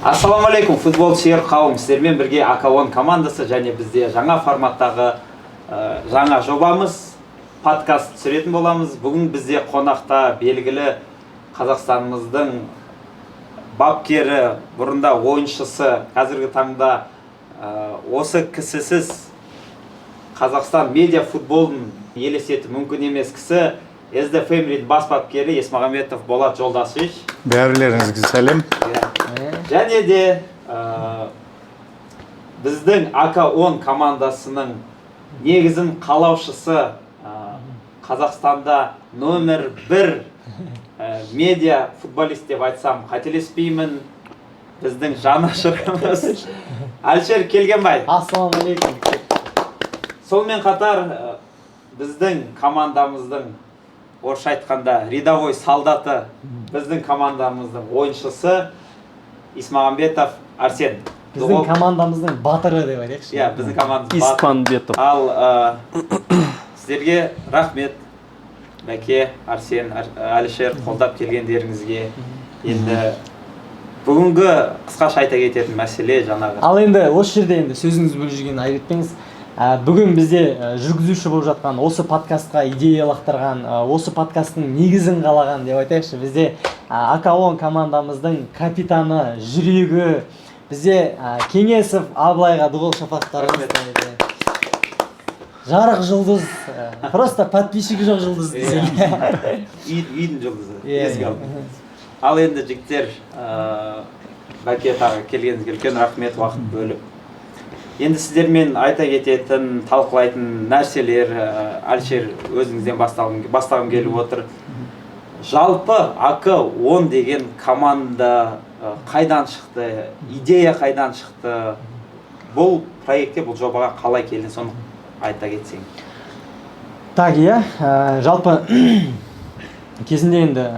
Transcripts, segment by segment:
Ассалаумағалейкум, футбол сүйер қауым, сіздермен бірге АК-10 командасы және бізде жаңа форматтағы жаңа жобамыз подкаст түсіретін боламыз. Бүгін бізде қонақта белгілі Қазақстанымыздың бапкері, бұрында ойыншысы, қазіргі таңда осы кісісіз Қазақстан медиа футболын елестету мүмкін емес кісі, SD Family бас бапкері Есмағамбетов Болат Жолдасович. Бәрілеріңізге сәлем. Және де біздің АК-10 командасының негізін қалаушысы, Қазақстанда номер 1 медиа футболист деп айтсам қателеспеймін, біздің жанашырымыз Әлішер Келгенбай. Ассалаумағалейкум. Сонымен қатар біздің командамыздың, орысша айтқанда рядовой солдаты, біздің командамыздың ойыншысы Исмағамбетов Арсен. Біздің командамыздың батыры деп айтайықшы. Иә, біздің командамыз Испанбетов. Ал сіздерге рахмет, Мәке, Арсен, Әлішер, қолдап келгендеріңізге. Енді бүгінгі қысқаша айта кететін мәселе жаңағы. Ал енді осы жерде енді сөзіңізді бөліп жүргенін айып етпеңіз. Бүгін бізде жүргізуші болып жатқан, осы подкастқа идея лақтырған, осы подкасттың негізін қалаған деп айтайықшы. Бізде АК-10 командамыздың капитаны, жүрегі, бізде Кеңесов Абылайға дуғыл шапақтарымыз. Жарық жұлдыз, просто подписчигі жоқ жұлдыз. Үйдің жұлдызы. Ал енді жігіттер, Бәке тағы келгеніңізге үлкен рахмет, уақыт бөліп. Енді сіздермен айта кететін, талқылайтын нәрселер, Әлішер өзіңізден бастағым келіп отыр. Жалпы АК-10 деген команда қайдан шықты, идея қайдан шықты, бұл проектке, бұл жобаға қалай келді, соны айта кетсең. Так, иә, жалпы кезінде енді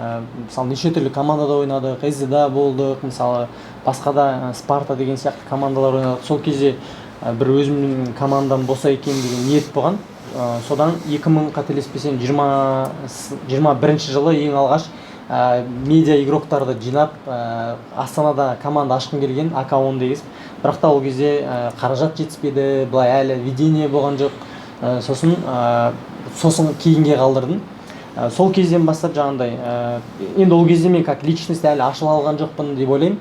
мысалы неше түрлі командада ойнадық, СЗ-да болдық, мысалы басқа да Спарта деген сияқты командалар ойнадық. Сол кезде бір өзімнің командам болса екен деген ниет болған. Содан 2000 қателеспесем 21 жылы ең алғаш медиа игроктарды жинап Астанада команда ашқым келген, АК-10 дегіз. Бірақ та ол кезде қаражат жетіспеді, былай әлі видение болған жоқ. Сосын кейінге қалдырдым. Сол кезден бастап жаңағыдай, енді ол кезде мен как личность әлі ашыла алған жоқпын деп ойлаймын.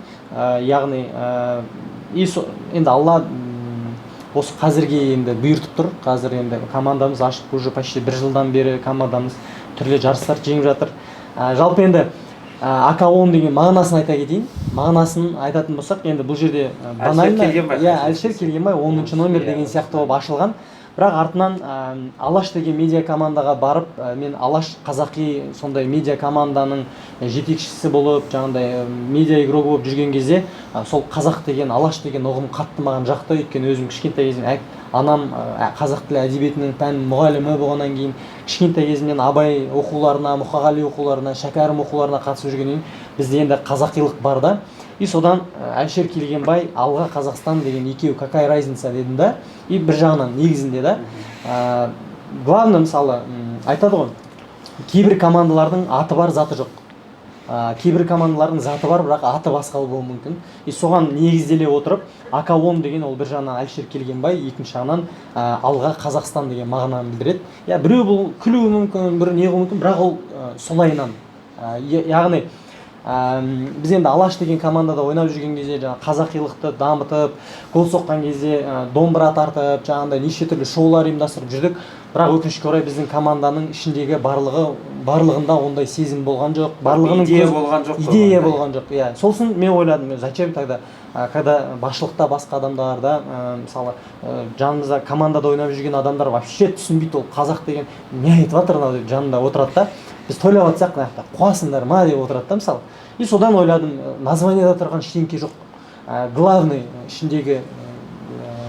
Яғни енді Алла осы қазірге енді бұйыртып тұр. Қазір енді командамыз ашық, уже почти 1 жылдан бері командамыз түрлі жарыстар жеңіп жатыр. Жалпы енді АК-10 деген мағынасын айта кетейін. Мағынасын айтатын болсақ, енді бұл жерде банально, Әлішер Келгенбай 10-шы номер деген сияқты болып ашылған. Бірақ артынан Алаш деген медиа командаға барып, мен Алаш қазақи сондай медиа команданың жетекшісі болып, жаңағыдай медиа игрок болып жүрген кезде, сол қазақ деген, Алаш деген ұғым қатты маған жақты. Өйткені өзім кішкентай кезімнен, анам қазақ тілі әдебиетінің пән мұғалімі болғаннан кейін, кішкентай кезімнен Абай оқуларына, Мұқағали оқуларына, Шәкәрім оқуларына қатысып жүргеннен бізде енді қазақилық бар да. И содан Әлішер Келгенбай, Алға Қазақстан деген екеу какая разница дедім да. И бір жағынан негізінде да. Главное, мысалы, айтады ғой, кейбір командалардың аты бар, заты жоқ. Кейбір командалардың заты бар, бірақ аты басқа болуы мүмкін. И соған негізделе отырып, АК-10 деген ол бір жағынан Әлішер Келгенбай, екінші жағынан Алға Қазақстан деген мағынаны білдіреді. Біреу бұл күлуі мүмкін, бір неғу мүмкін, бірақ ол солайынан. Яғни біз енді Алаш деген командада ойнап жүрген кезде қазақилықты дамытып, гол соққан кезде домбыра тартып, жаңағыдай неше түрлі шоулар ұйымдастырып жүрдік. Бірақ өкінішке орай біздің команданың ішіндегі барлығында ондай сезім болған жоқ, идея болған жоқ. Иә, сосын мен ойладым, зачем тогда, когда басшылықта басқа адамдарда, мысалы, жанымызда командада ойнап жүрген адамдар вообще түсінбейді, ол қазақ деген не айтып жатыр деп жанында отырады да. Біз тойлап атсақ, қуасыңдар ма деп отырады да, мысалы. И содан ойладым, названиеда тұрған ештеңке жоқ. Главный ішіндегі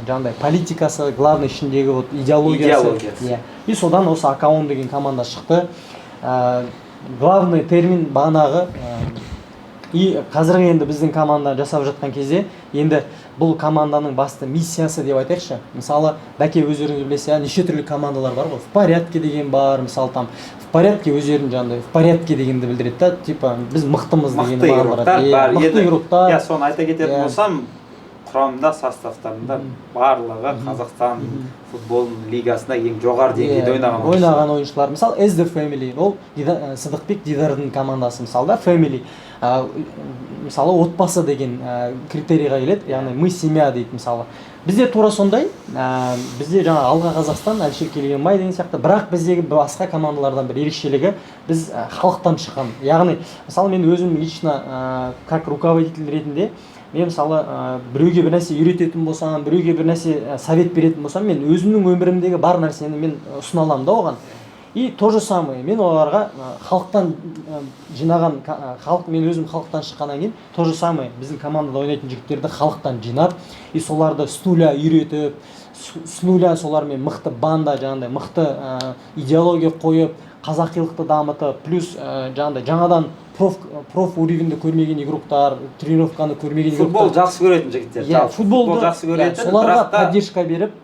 жаңағыдай политикасы, главный ішіндегі идеологиясы. И содан осы АК-10 деген команда шықты. Главный термин бағанағы И қазіргі енді біздің команда жасап жатқан кезде енді бұл команданың басты миссиясы деп айтайықшы. Мысалы, бәке өздеріңіз білесіз, неше түрлі командалар бар ғой. В порядке деген бар, мысалы там в порядке өздерінің жаңағыдай в порядке дегенді білдіреді да, типа біз мықтымыз деген бар. Мықты игроктар. Я соны айта кететін болсам, құрамында составтарында барлығы Қазақстан футбол лигасында ең жоғары деңгейде ойнаған ойыншылар. Мысалы As the Family, ол Сыдықбек Дидардың командасы, мысалы да Family. Мысалы отбасы деген критерийға келеді, яғни мы семья дейді мысалы. Бізде тура сондай, бізде жаңа Алға Қазақстан, Әлішер Келгенбай деген сияқты, бірақ біздегі басқа командалардан бір ерекшелігі, біз халықтан шыққан. Яғни, мысалы мен өзім лично как руководитель ретінде, мен мысалы біреуге бір нәрсе үйрететін болсам, біреуге бір нәрсе совет беретін болсам, мен өзімнің өмірімдегі бар нәрсені мен ұсына аламын да оған. И то же самое, мен оларға халықтан жинаған, мен өзім халықтан шыққаннан кейін, то же самое, біздің командада ойнайтын жігіттерді халықтан жинап, и соларды с нуля үйретіп, с нуля солармен мықты банда, жаңағыдай мықты идеология қойып, қазақилықты дамытып, плюс жаңадан проф уровеньді көрмеген игроктар, тренировканы көрмеген игроктар. Футбол жақсы көретін жігіттер. Футболды жақсы көретін, соларға поддержка беріп,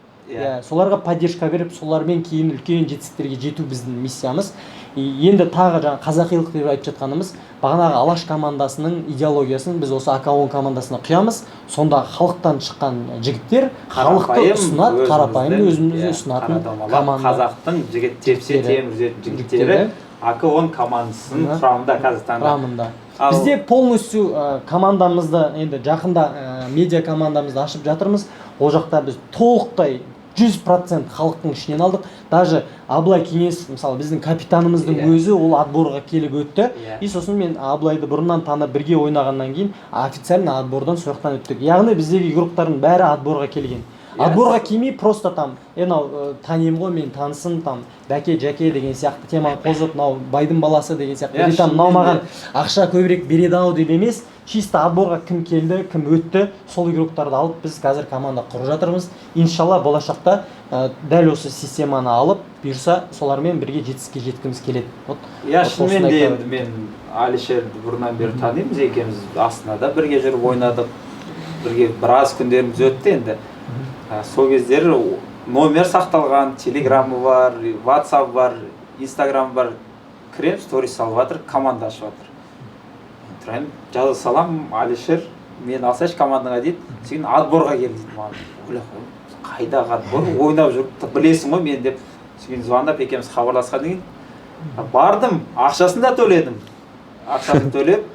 соларға поддержка беріп, солармен кейін үлкен жетістіктерге жету біздің миссиямыз. Енді тағы жаңа қазақилық деп айтып жатқанымыз, бағанағы Алаш командасының идеологиясын біз осы АК-10 командасына құямыз. Сонда халықтан шыққан жігіттер халықты ұсынады, қарапайым өзімізді ұсынатын команда. Қазақтың жігіт тепсе темір үзетін жігіттері АК-10 командасының құрамында Қазақстанда. Бізде полностью командамызды енді жақында медиа командамызды ашып жатырмыз. Ол жақта біз толықтай 100% халықтың ішінен алдық. Даже Аблай Кеңес, мысалы біздің капитанымыздың өзі ол отборға келіп өтті. И сосын мен Аблайды бұрыннан танып бірге ойнағаннан кейін официально отбордан сояқтан өттік. Яғни біздегі игроктардың бәрі отборға келген. Отборға келмей просто там, танимын ғой, мен танысын, там бәке жәке деген сияқты теманы қозып, байдың баласы деген сияқты, там маған ақша көбірек береді ау деп емес, чисто отборға кім келді, кім өтті, сол игроктарды алып біз қазір команда құрып жатырмыз. Иншалла болашақта дәл осы системаны алып, бұйырса солармен бірге жетістікке жеткіміз келеді. Шынымен де енді мен Әлішерді бұрыннан бері танимыз, екеуміз Астанада бірге жүріп ойнадық, бірге біраз күндеріміз өтті енді. Сол кездері номер сақталған, телеграмы бар, ватсап бар, инстаграм бар, кірем, сторис салып жатыр, команда ашып жатыр. Тұрайын, жаза салам, Әлішер, мен алсайшы командаға дейді, сен отборға кел дейді маған. Ойлап қойдым, қайдағы отбор, ойнап жүріп, білесің ғой мен деп, сен звондап екеуміз хабарласқан деген. Бардым, ақшасын да төледім. Ақшасын төлеп,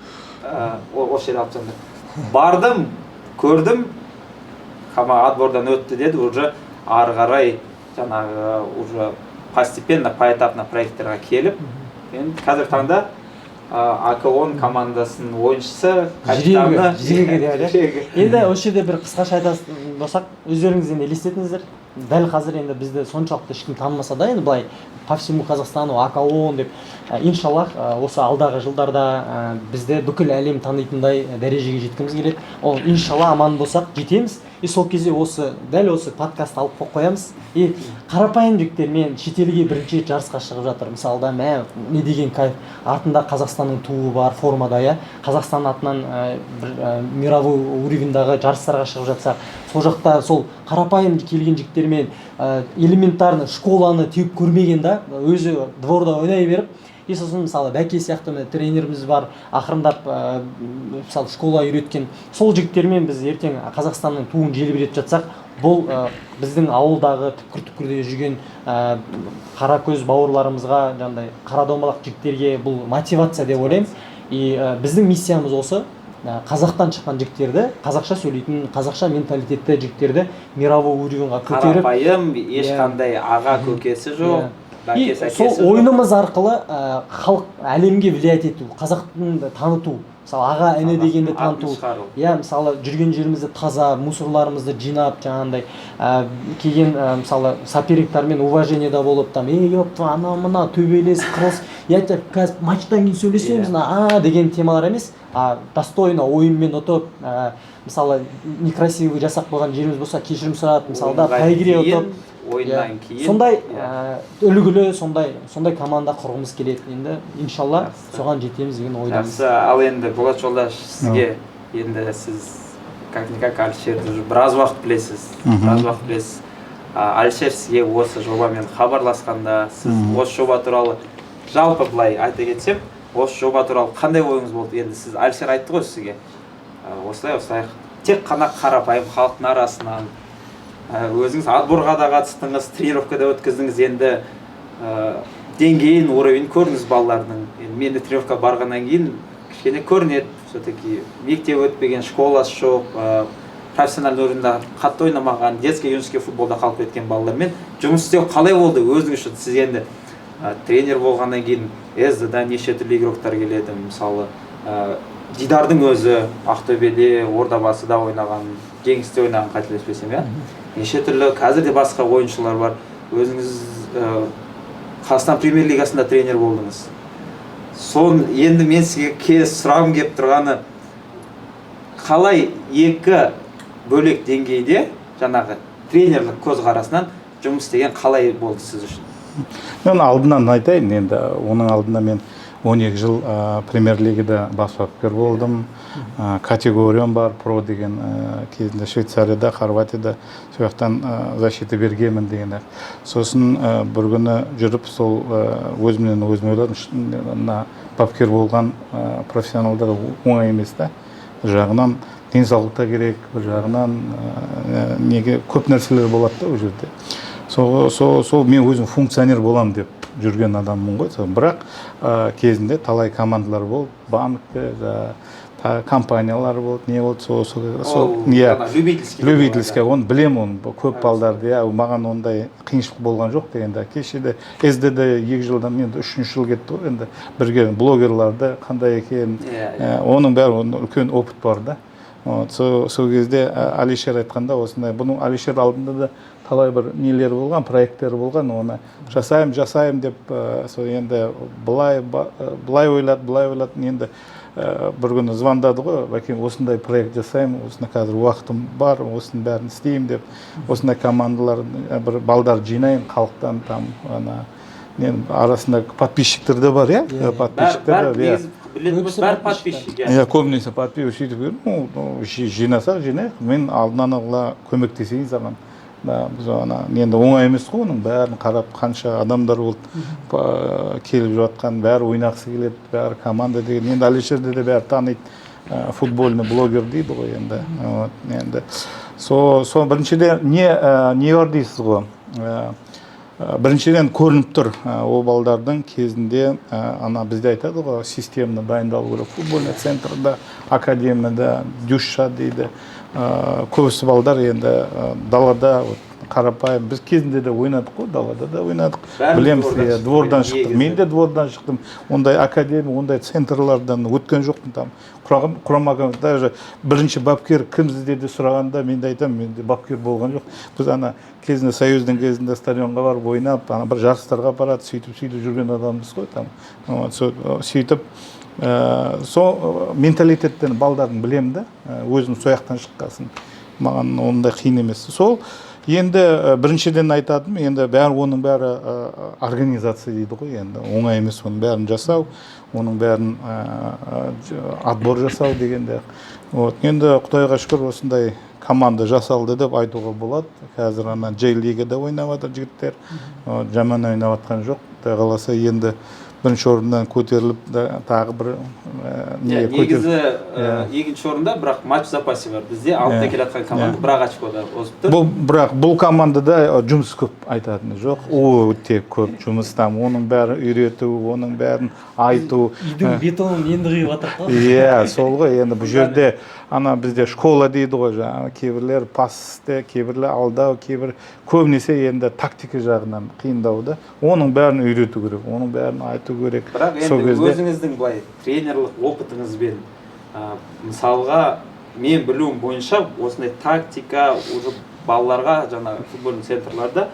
осы жерде алып жатыр. Бардым, көрдім, отбордан өтті деді, уже ары қарай жаңағы уже постепенно, поэтапно проекттерға келіп, енді қазір таңда АК-10 командасының ойыншысы, капитаны, жүрегі. Енді осы жерде бір қысқаша айтатын болсақ, өздеріңіз енді елестетіңіздер. Дәл қазір енді бізді соншалықты ешкім танымаса да, енді былай по всему Қазақстану АК-10 деп, иншаллах осы алдағы жылдарда бізді бүкіл әлем танитындай дәрежеге жеткіміз келеді. Ол иншалла аман болсақ жетеміз. И сол кезде дәл осы подкаст алып қоямыз. И қарапайым жігіттермен шетелге бірінші рет жарысқа шығып жатыр. Мысалы да не деген кайф, артында Қазақстанның туы бар формада, Қазақстан атынан мировой уровеньдағы жарыстарға шығып жатсақ, сол жақта сол қарапайым келген жігіттермен элементарно школаны теуіп көрмеген да, өзі дворда ойнай беріп, и сосын мысалы бәке сияқты тренеріміз бар, ақырындап мысалы школа үйреткен сол жігіттермен біз ертең Қазақстанның туын желбіретіп жатсақ, бұл біздің ауылдағы түкпір-түкпірде жүрген қара көз бауырларымызға, жаңағыдай қара домалақ жігіттерге бұл мотивация деп ойлаймын. И біздің миссиямыз осы, қазақтан шыққан жігіттерді, қазақша сөйлейтін, қазақша менталитетті жігіттерді мировой уровеньға көтеріп, қарапайым, ешқандай аға көкесі жоқ. И сол ойынымыз арқылы халық әлемге влиять ету, қазақтың таныту, мысалы аға іні дегенді таныту. Мысалы жүрген жерімізді таза, мусорларымызды жинап, жаңағындай келген мысалы соперниктармен уважениеда болып, там ана мына төбелес, қырылыс, я тебе қазір матчтан кейін сөйлесеміз, деген темалар емес, достойно ойынмен ұтып, мысалы некрасивый жасап қойған жеріміз болса кешірім сұрап, мысалы да проигрей ұтып, ойыннан кейін сондай үлгілі сондай команда құрғымыз келеді. Енді иншалла соған жетеміз деген ойдамыз. Жақсы, ал енді Болат Жолдаш, сізге енді сіз как-никак Алишерді біраз уақыт білесіз. Алишер сізге осы жобамен хабарласқанда, сіз осы жоба туралы жалпы былай айта кетсем, осы жоба туралы қандай ойыңыз болды? Енді сіз Алишер айтты ғой сізге. Осылай тек қана қарапайым халықтың арасынан өзіңіз отборға да қатыстыңыз, тренировкада өткіздіңіз, енді деңгейін, уровень көріңіз балалардың. Мен де тренировка барғаннан кейін кішкене көрінеді, все-таки мектеп өтпеген, школасы жоқ, профессиональный орында қатты ойнамаған, детский юношеский футболда қалып кеткен балалармен жұмыс істеу қалай болды өзіңіз үшін? Сіз енді тренер болғаннан кейін СД-дан неше түрлі игроктар келеді, мысалы Дидардың өзі Ақтөбеде, Ордабасыда ойнаған, Жеңісте ойнаған, қателеспесем, неше түрлі қазір де басқа ойыншылар бар. Өзіңіз Қазақстан премьер-лигасында тренер болдыңыз. Енді мен сізге сұрағым келіп тұрғаны, қалай екі бөлек деңгейде жаңағы тренерлік көзқарасынан жұмыс істеген қалай болды сіз үшін? Мен алдынан айтайын, енді оның алдында мен 12 жыл премьер-лигада бас бапкер болдым. Категориям бар, про деген кезінде Швейцарияда, Хорватияда сояқтан защита бергенмін деген. Сосын бір күні жүріп сол өзімнен ойладым, бапкер болған профессионалдар оңай емес та. Бір жағынан денсаулықта керек, бір жағынан неге көп нәрселер болады да ол жерде. Сол мен өзім функционер болам деп жүрген адаммын ғой. Бірақ кезінде талай командалар болды, банкте, компаниялар болды, не болды, любительский, оны білем, оны көп балдарды, маған ондай қиыншылық болған жоқ дегенде. Кешеде СД-де 2 жылдан мен 3-ші жыл кетті ғой, енді бірге блогерларды қандай екен, оның бәрі үлкен опыт бар да. Сол кезде Алишер айтқанда осындай, бұның Алишер алдында да талай бір нелер болған, проекттер болған, оны жасайым деп, енді былай ойлады, енді бір күні звондады ғой, бәкем осындай проект жасайым, осында қазір уақытым бар, осының бәрін істеймін деп, осындай командалар, бір балдар жинайын халықтан, арасында подписчиктер де бар, подписчиктер де, бәрі подписчик. Көбінесе подписчик, жинасақ, жинайық, мен алдынан ала көмектесейін саған. Енді оңай емес қой, оның бәрін қарап, қанша адамдар болды келіп жатқан, бәрі ойнақсы келеді, бәрі команда деген. Енді Алишерде де бәрі таниды, футбольный блогер дейді ғой енді. Сол біріншіден не бар дейсіз ғой? Біріншіден көрініп тұр, ол балдардың кезінде бізде айтады ғой, системаны дайындалу керек, футбольный центрда, академияда, дюшша дейді. Көбісі балдар енді далада қарапайым, біз кезінде де ойнадық қой, далада да ойнадық, білеміз, двордан шықтым, мен де двордан шықтым, ондай академия, ондай центрлардан өткен жоқпын там, құрамаған, даже бірінші бапкер кім іздеді сұрағанда, мен де айтамын, менде бапкер болған жоқ, біз кезінде Союздың кезінде стадионға барып ойнап, бір жарыстарға апарады, сөйтіп жүрген адамбыз ғой, сөйтіп сол менталитеттен балдардың білем да, өзім сояқтан шыққасын, маған ондай қиын емес. Сол енді біріншіден айтадым, енді оның бәрі организация дейді ғой, енді оңай емес оның бәрін жасау, оның бәрін отбор жасау дегенде. Енді Құдайға шүкір осындай команда жасалды деп айтуға болады. Қазір J-лигада ойнап жатыр жігіттер, жаман ойнап жатқан жоқ. Құдай қаласа енді бірінші орыннан көтеріліп тағы бір негізі екінші орында, бірақ матч запасе бар. Бізде алтыда келе жатқан команда бірақ очкода озып тұр. Бірақ бұл командада жұмыс көп айтатыны жоқ. Өте көп жұмыс там. Оның бәрі үйрету, оның бәрін айту. Үйдің бетонын енді қиып жатыр ғой. Сол ғой. Енді бұл жерде бізде школа дейді ғой, кейбірлер пасты, кейбірлер алдау, кейбір көбінесе енді тактика жағынан қиындауды. Оның бәрін үйрету керек, оның бәрін айту керек. Бірақ енді өзіңіздің былай тренерлік опытыңызбен, мысалға мен білуім бойынша осындай тактика уже балаларға жаңа футбольный центрларда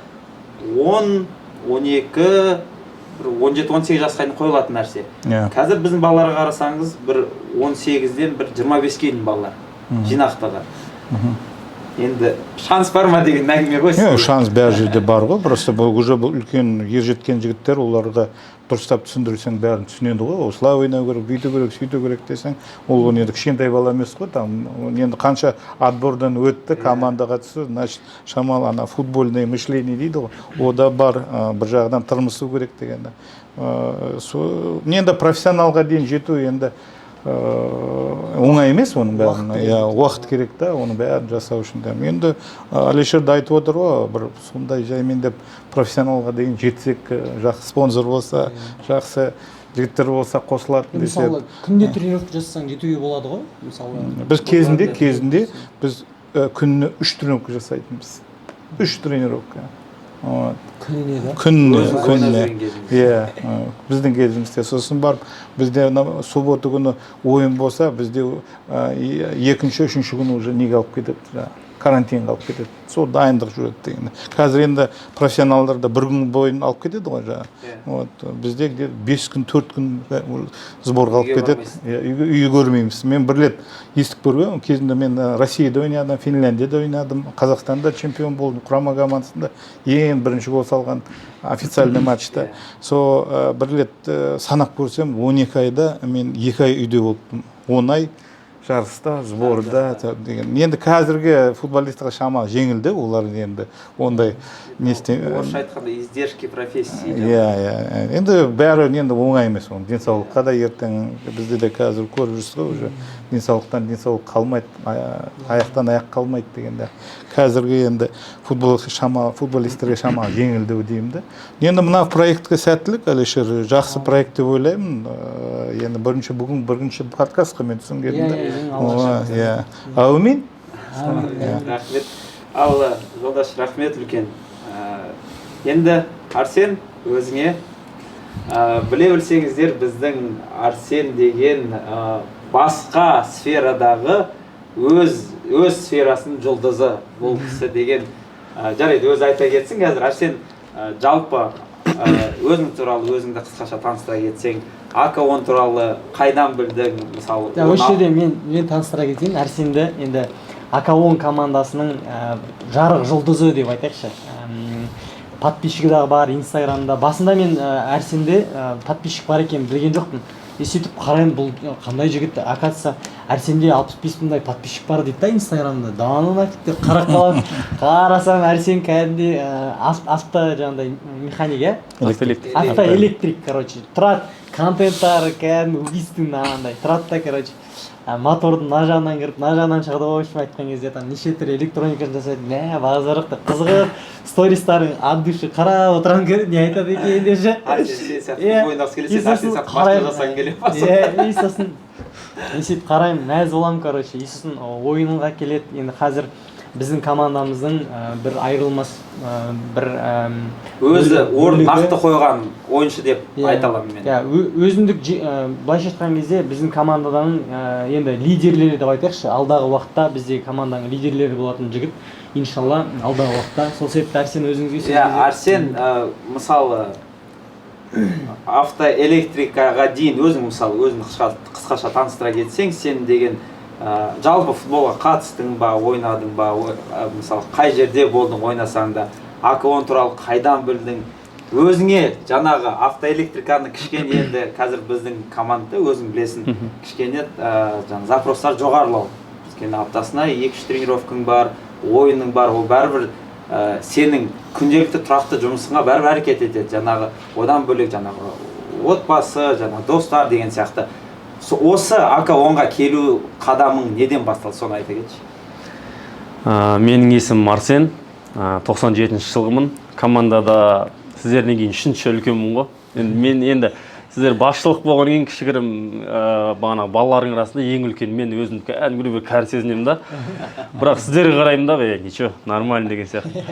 10-12 17-18 жасқа дейін қойылатын нәрсе. Қазір біздің балаларға қарасаңыз, бір 18-ден бір 25-ге дейін балалар жинақтығы. енді шанс бар ма деген әңгіме ғой. Шанс бәр жерде бар ғой, просто уже бұл үлкен ержеткен жігіттер, оларға дұрыстап түсіндірсең бәрін түсінеді ғой. Осылай ойнау керек, бүйту керек, сөйту керек десең, ол енді кішкентай бала емес қой. Там енді қанша отбордан өтті, командаға түсті, значит, шамалы ана футбольное мышление дейді ғой. О да бар, бір жағынан тырмысу керек дегенде. Енді профессионалға дейін жету енді оңай емес, оның бәрін уақыт керек та, оның бәрін жасау үшін. Енді Алишер да айтып отыр ғой, бір сондай жаймен деп профессионалға дейін жетсек, жақсы спонсор болса, жақсы жігіттер болса қосылады десе. Мысалы, күнде тренировка жасасаң жетуге болады ғой? Мысалы, біз кезінде біз күніне 3 тренировка жасайтынбыз. 3 тренировка. Күніне. Біздің кезімізде сосын барып, бізде суббота күні ойын болса, бізде екінші, үшінші күні уже неге алып кетеді, карантинға алып кетеді. Сол дайындық жүреді дегенде. Қазір енді профессионалдарда бір күн бойын алып кетеді ғой жаңа. Бізде 5 күн, 4 күн сборға алып кетеді. Үйі көрмейміз. Мен бір рет естіп көргенмін. Кезінде мен Россияда ойнадым, Финляндияда ойнадым, Қазақстанда чемпион болдым, құрама командасында ең бірінші гол салған официальный матчта. Сол бір рет санап көрсем, 12 айда мен 2 ай үйде болдым. 10 ай жарыста, сборда деген. Енді қазіргі футболистқа шамалы жеңілді, олар енді ондай не істемейді. Орысша айтқанда издержки профессии. Енді бәрі енді оңай емес оның. Денсаулыққа да ертең бізде де қазір көріп жүрсіз ғой, уже денсаулықтан денсаулық қалмайды, аяқтан аяқ қалмайды дегенде. Қазіргі енді футболистерге шамалы жеңілді деймін. Енді мына проектке сәттілік, Алишер, жақсы проект деп ойлаймын. Енді бүгін бірінші подкастқа мен түсінгенімді. Әумин. Рахмет. Ал жолдаш, рахмет үлкен. Енді Арсен өзіңе біле білсеңіздер, біздің Арсен деген басқа сферадағы өз сферасының жұлдызы бұл кісі деген. Жарайды, өзі айта кетсін. Қазір Арсен жалпы өзің туралы өзіңді қысқаша таныстыра кетсең, АК-10 туралы қайдан білдің, мысалы? Осы жерде мен таныстыра кетейін. Арсенді енді АК-10 командасының жарық жұлдызы деп айтайықшы. Подписчигі да бар, Инстаграмда. Басында мен Арсенде подписчик бар екен білген жоқпын. Сөйтіп қараймын, бұл қандай жігіт, оказывается, Арсенде 65 мыңдай подписчик бар дейді да Инстаграмда. Данын активтер қарап қалып, қарасам Арсен кәдімгідей авто жаңағыдай механик, автоэлектрик, короче. Тұрады, контенттары кәдімгі убийственный андай. Тұрады да, короче. Мотордың мына жағынан кіріп, мына жағынан шығады ғой, айтқан кезде там неше түрлі электрониканы жасайды. Базарықты қызығып, стористарын от души қарап отырамын, не айтады екен деші. Сен сияқты ойнағысы келесе, Арсен сияқты машина жасағың келе ма? Сосын сөйтіп қараймын, мәз боламын, короче. Сосын ойынға келеді. Енді қазір біздің командамыздың бір айырылмас бір өзі орын нақты қойған ойыншы деп айта аламын мен. Өзіндік былайша айтқан кезде біздің команданың енді лидерлері деп айтайықшы, алдағы уақытта біздегі команданың лидерлері болатын жігіт, иншалла, алдағы уақытта. Сол себепті Арсен өзіңізге сөз берейін. Арсен мысалы автоэлектрикаға дейін өзің қысқаша таныстыра кетсең, сен деген жалпы футболға қатыстың ба, ойнадың ба, мысалы қай жерде болдың ойнасаң да, АК-10 туралы қайдан білдің? Өзіңе жаңағы автоэлектриканы кішкене енді қазір біздің команда өзің білесің, кішкене запростар жоғарылау. Кішкене аптасына 2-3 тренировкаң бар, ойының бар, ол бәрібір сенің күнделікті тұрақты жұмысыңа бәрібір әрекет етеді. Жаңағы одан бөлек жаңағы отбасы, жаңағы достар деген сияқты. Осы АК-10-ға келу қадамың неден басталды, соны айта кетші. Менің есімім Арсен, 97 жылғымын. Командада сіздерден кейін 3-ші үлкенмін ғой. Мен енді сіздер басшылық болған ең кішігірім бағана балалардың арасында ең үлкен, мен өзім кәдімгі бір кәрі сезінемін да. Бірақ сіздерге қараймын да, ничего, нормально деген сияқты.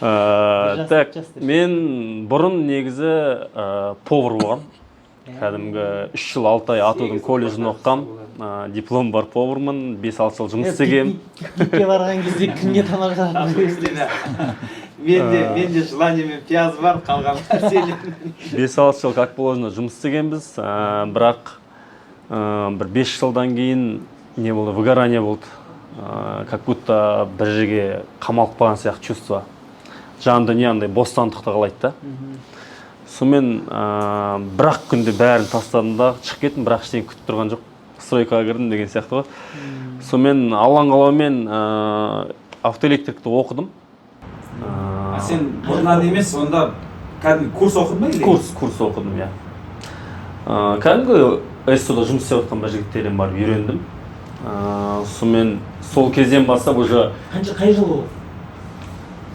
Так, мен бұрын негізі повар болған. Кәдімгі 3 жыл 6 ай атудың колледжін оққам, диплом бар повармын, 5-6 жыл жұмыс істегем. Пикке барған кезде кімге тамақ жасадың? Менде желание мен пияз бар, қалған нәрселер. 5-6 жыл как положено жұмыс істегенбіз, бірақ бір 5 жылдан кейін не болды, выгорание болды. как будто бір жерге қамалып қалған сияқты чувство. Жан дүние андай бостандықты қалайды да. Сонымен бір-ақ күнде бәрін тастадым да шығып кеттім, бірақ ештеңе күтіп тұрған жоқ. Стройкаға кірдім деген сияқты ғой. Сонымен Алланың қалауымен автоэлектрикті оқыдым. Сен бұрыннан емес, онда кәдімгі курс оқыдың ба? Курс оқыдым, иә. Кәдімгі СО-да жұмыс істеп жатқан бір жігіттерден барып үйрендім. Сонымен сол кезден бастап уже Қай жыл ол?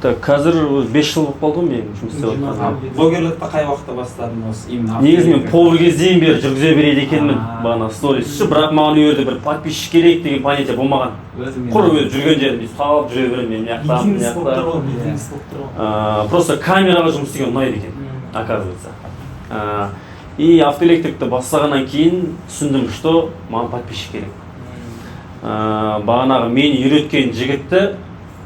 қазір 5 жыл болып қалды мен жұмыс істеп жатқан. Блогерлікті қай уақытта бастадың осы именно? Негізі мен повар кезден бері жүргізе береді екенмін бағана сторис. Бірақ маған үйерде бір подписчик керек деген понятие болмаған. Құр жүрген жерімде салып жүре беремін мен мияқта. Просто камераға жұмыс істеген ұнайды екен, оказывается. И автоэлектрикті бастағаннан кейін түсіндім, что маған подписчик керек. Бағанағы мені үйреткен жігітті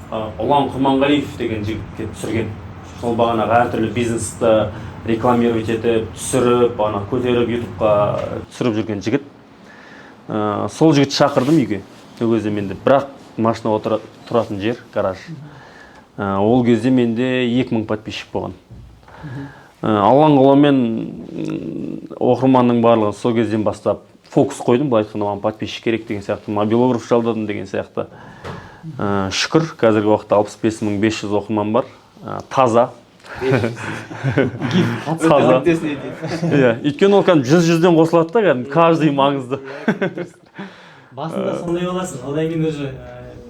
Ұлан Құрманғалиев деген жігітке түсірген. Сол бағанағы әртүрлі бизнесті рекламировать етіп, түсіріп, көтеріп, ютубқа түсіріп жүрген жігіт. Сол жігітті шақырдым үйге. Ол кезде менде бірақ машина тұратын жер, гараж. Ол кезде менде 2000 подписчик болған. Алланың қалауымен оқырманның барлығын сол кезден бастап фокус қойдым, былай айтқанда маған подписчик керек деген сияқты, мобилограф жалдадым деген сияқты. Шүкір, қазіргі уақытта 65500 оқырман бар. Таза. Таза. Өйткені ол кәдімгі 100-100-ден қосылады да, кәдімгі каждый маңызды. Басында сондай боласың, одан кейін уже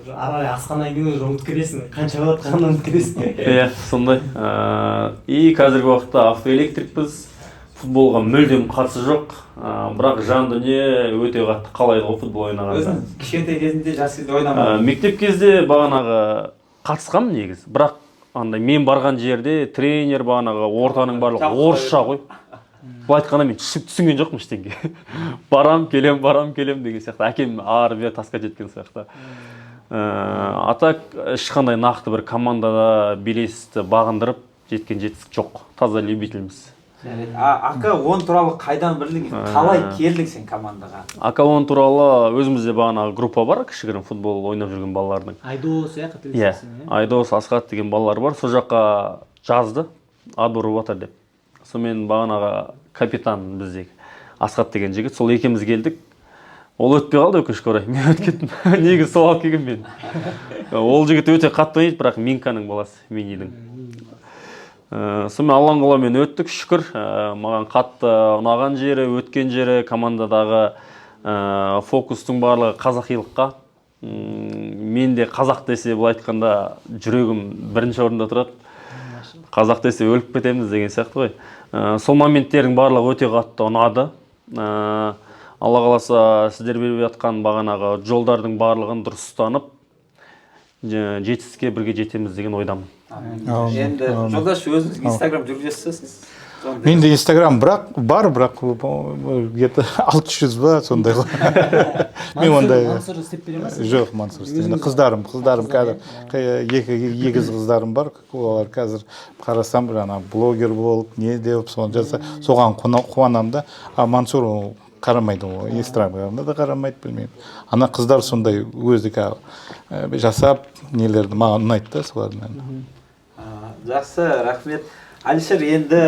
арай асқаннан кейін уже ұмытып кетесің, қанша болатқанын ұмытып кетесің. Иә, сондай. И қазіргі уақытта автоэлектрикпіз. Футболға мүлдем қатысы жоқ, бірақ жан дүние өте қатты қалайды ғой футбол ойнағанда. Өзің кішкентай кезінде жас кезде ойнамадың? Мектеп кезде бағанағы қатысқам негіз, бірақ мен барған жерде тренер бағанағы ортаның барлығы орысша ғой. Бұл айтқанда мен түсінген жоқпын ештеңе. Барам, келем деген сияқты. Әкем ары-бері таскать еткен сияқты. Атак ешқандай нақты бір командада белесті бағындырып жеткен жетістік жоқ. Таза любительміз. АК-10 туралы қайдан білдің? Қалай келдің сен командаға? АК-10 туралы өзімізде бағанағы группа бар, кішігірім футбол ойнап жүрген балалардың. Айдос, қателеспесем. Айдос, Асқат деген балалар бар. Сол жаққа жазды, отбор болып жатыр деп. Сонымен бағанағы капитан біздегі Асқат деген жігіт, сол екеуміз келдік. Ол өтпей қалды өкінішке орай. Мен өтіп кеттім. Негізі сол алып келген мен. Ол жігіт өте қатты ойнайды, бірақ Минканың баласы, Минидің. Сонымен Алланың қалауымен өттік, шүкір. Маған қатты ұнаған жері, өткен жері, командадағы фокустың барлығы қазақилыққа. Мен де қазақ десе бұл айтқанда жүрегім бірінші орында тұрады. Қазақ десе өліп кетеміз деген сияқты ғой. Сол моменттердің барлығы өте қатты ұнады. Алла қаласа сіздер беріп жатқан бағанағы жолдардың барлығын дұрыс ұстанып, жетістікке бірге жетеміз деген ойдамын. Енді жолдаш өзіңіз Инстаграм жүргізесіз? Менде Инстаграм бар, где-то 600 ба, сондай ғой. Мен ондай... Мансұр істеп бере ма? Жоқ, Мансұр істеймін. Қыздарым қазір, егіз қыздарым бар, олар қазір қарасам, блогер болып, не деп, соған қуанам да, Мансұр қарамайды ғой, Инстаграмда да қарамайды, білмеймін. Ана қыздар сондай өзі жасап, нелерді маған ұнайды да солардан. Жақсы, рахмет. Алишер, енді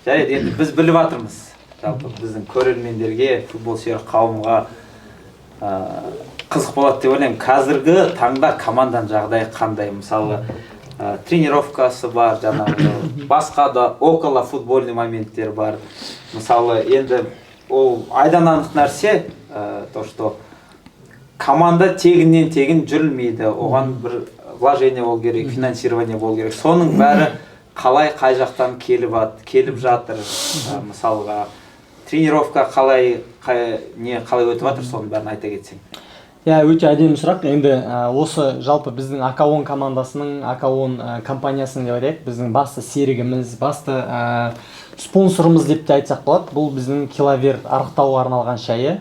жарайды, енді біз біліп жатырмыз. Жалпы біздің көрермендерге, футбол сүйер қауымға қызық болады деп ойлаймын. Қазіргі таңда команданың жағдайы қандай? Мысалы, тренировкасы бар, жаңағы басқа да около футбольный моменттер бар. Мысалы, енді ол айдан анық нәрсе, то что команда тегіннен тегін жүрілмейді. Оған бір вложение бол керек, финансирование бол керек. Соның бәрі қалай қай жақтан келіп жатыр. Мысалға тренировка қалай өтіп жатыр, соның бәрін айта кетсең. Өте әдемі сұрақ. Енді осы жалпы біздің АК-10 командасының, АК-10 компаниясының деп айтайық, біздің басты серігіміз, басты спонсорымыз деп те айтсақ болады. Бұл біздің Киловер арықтауға арналған шайы.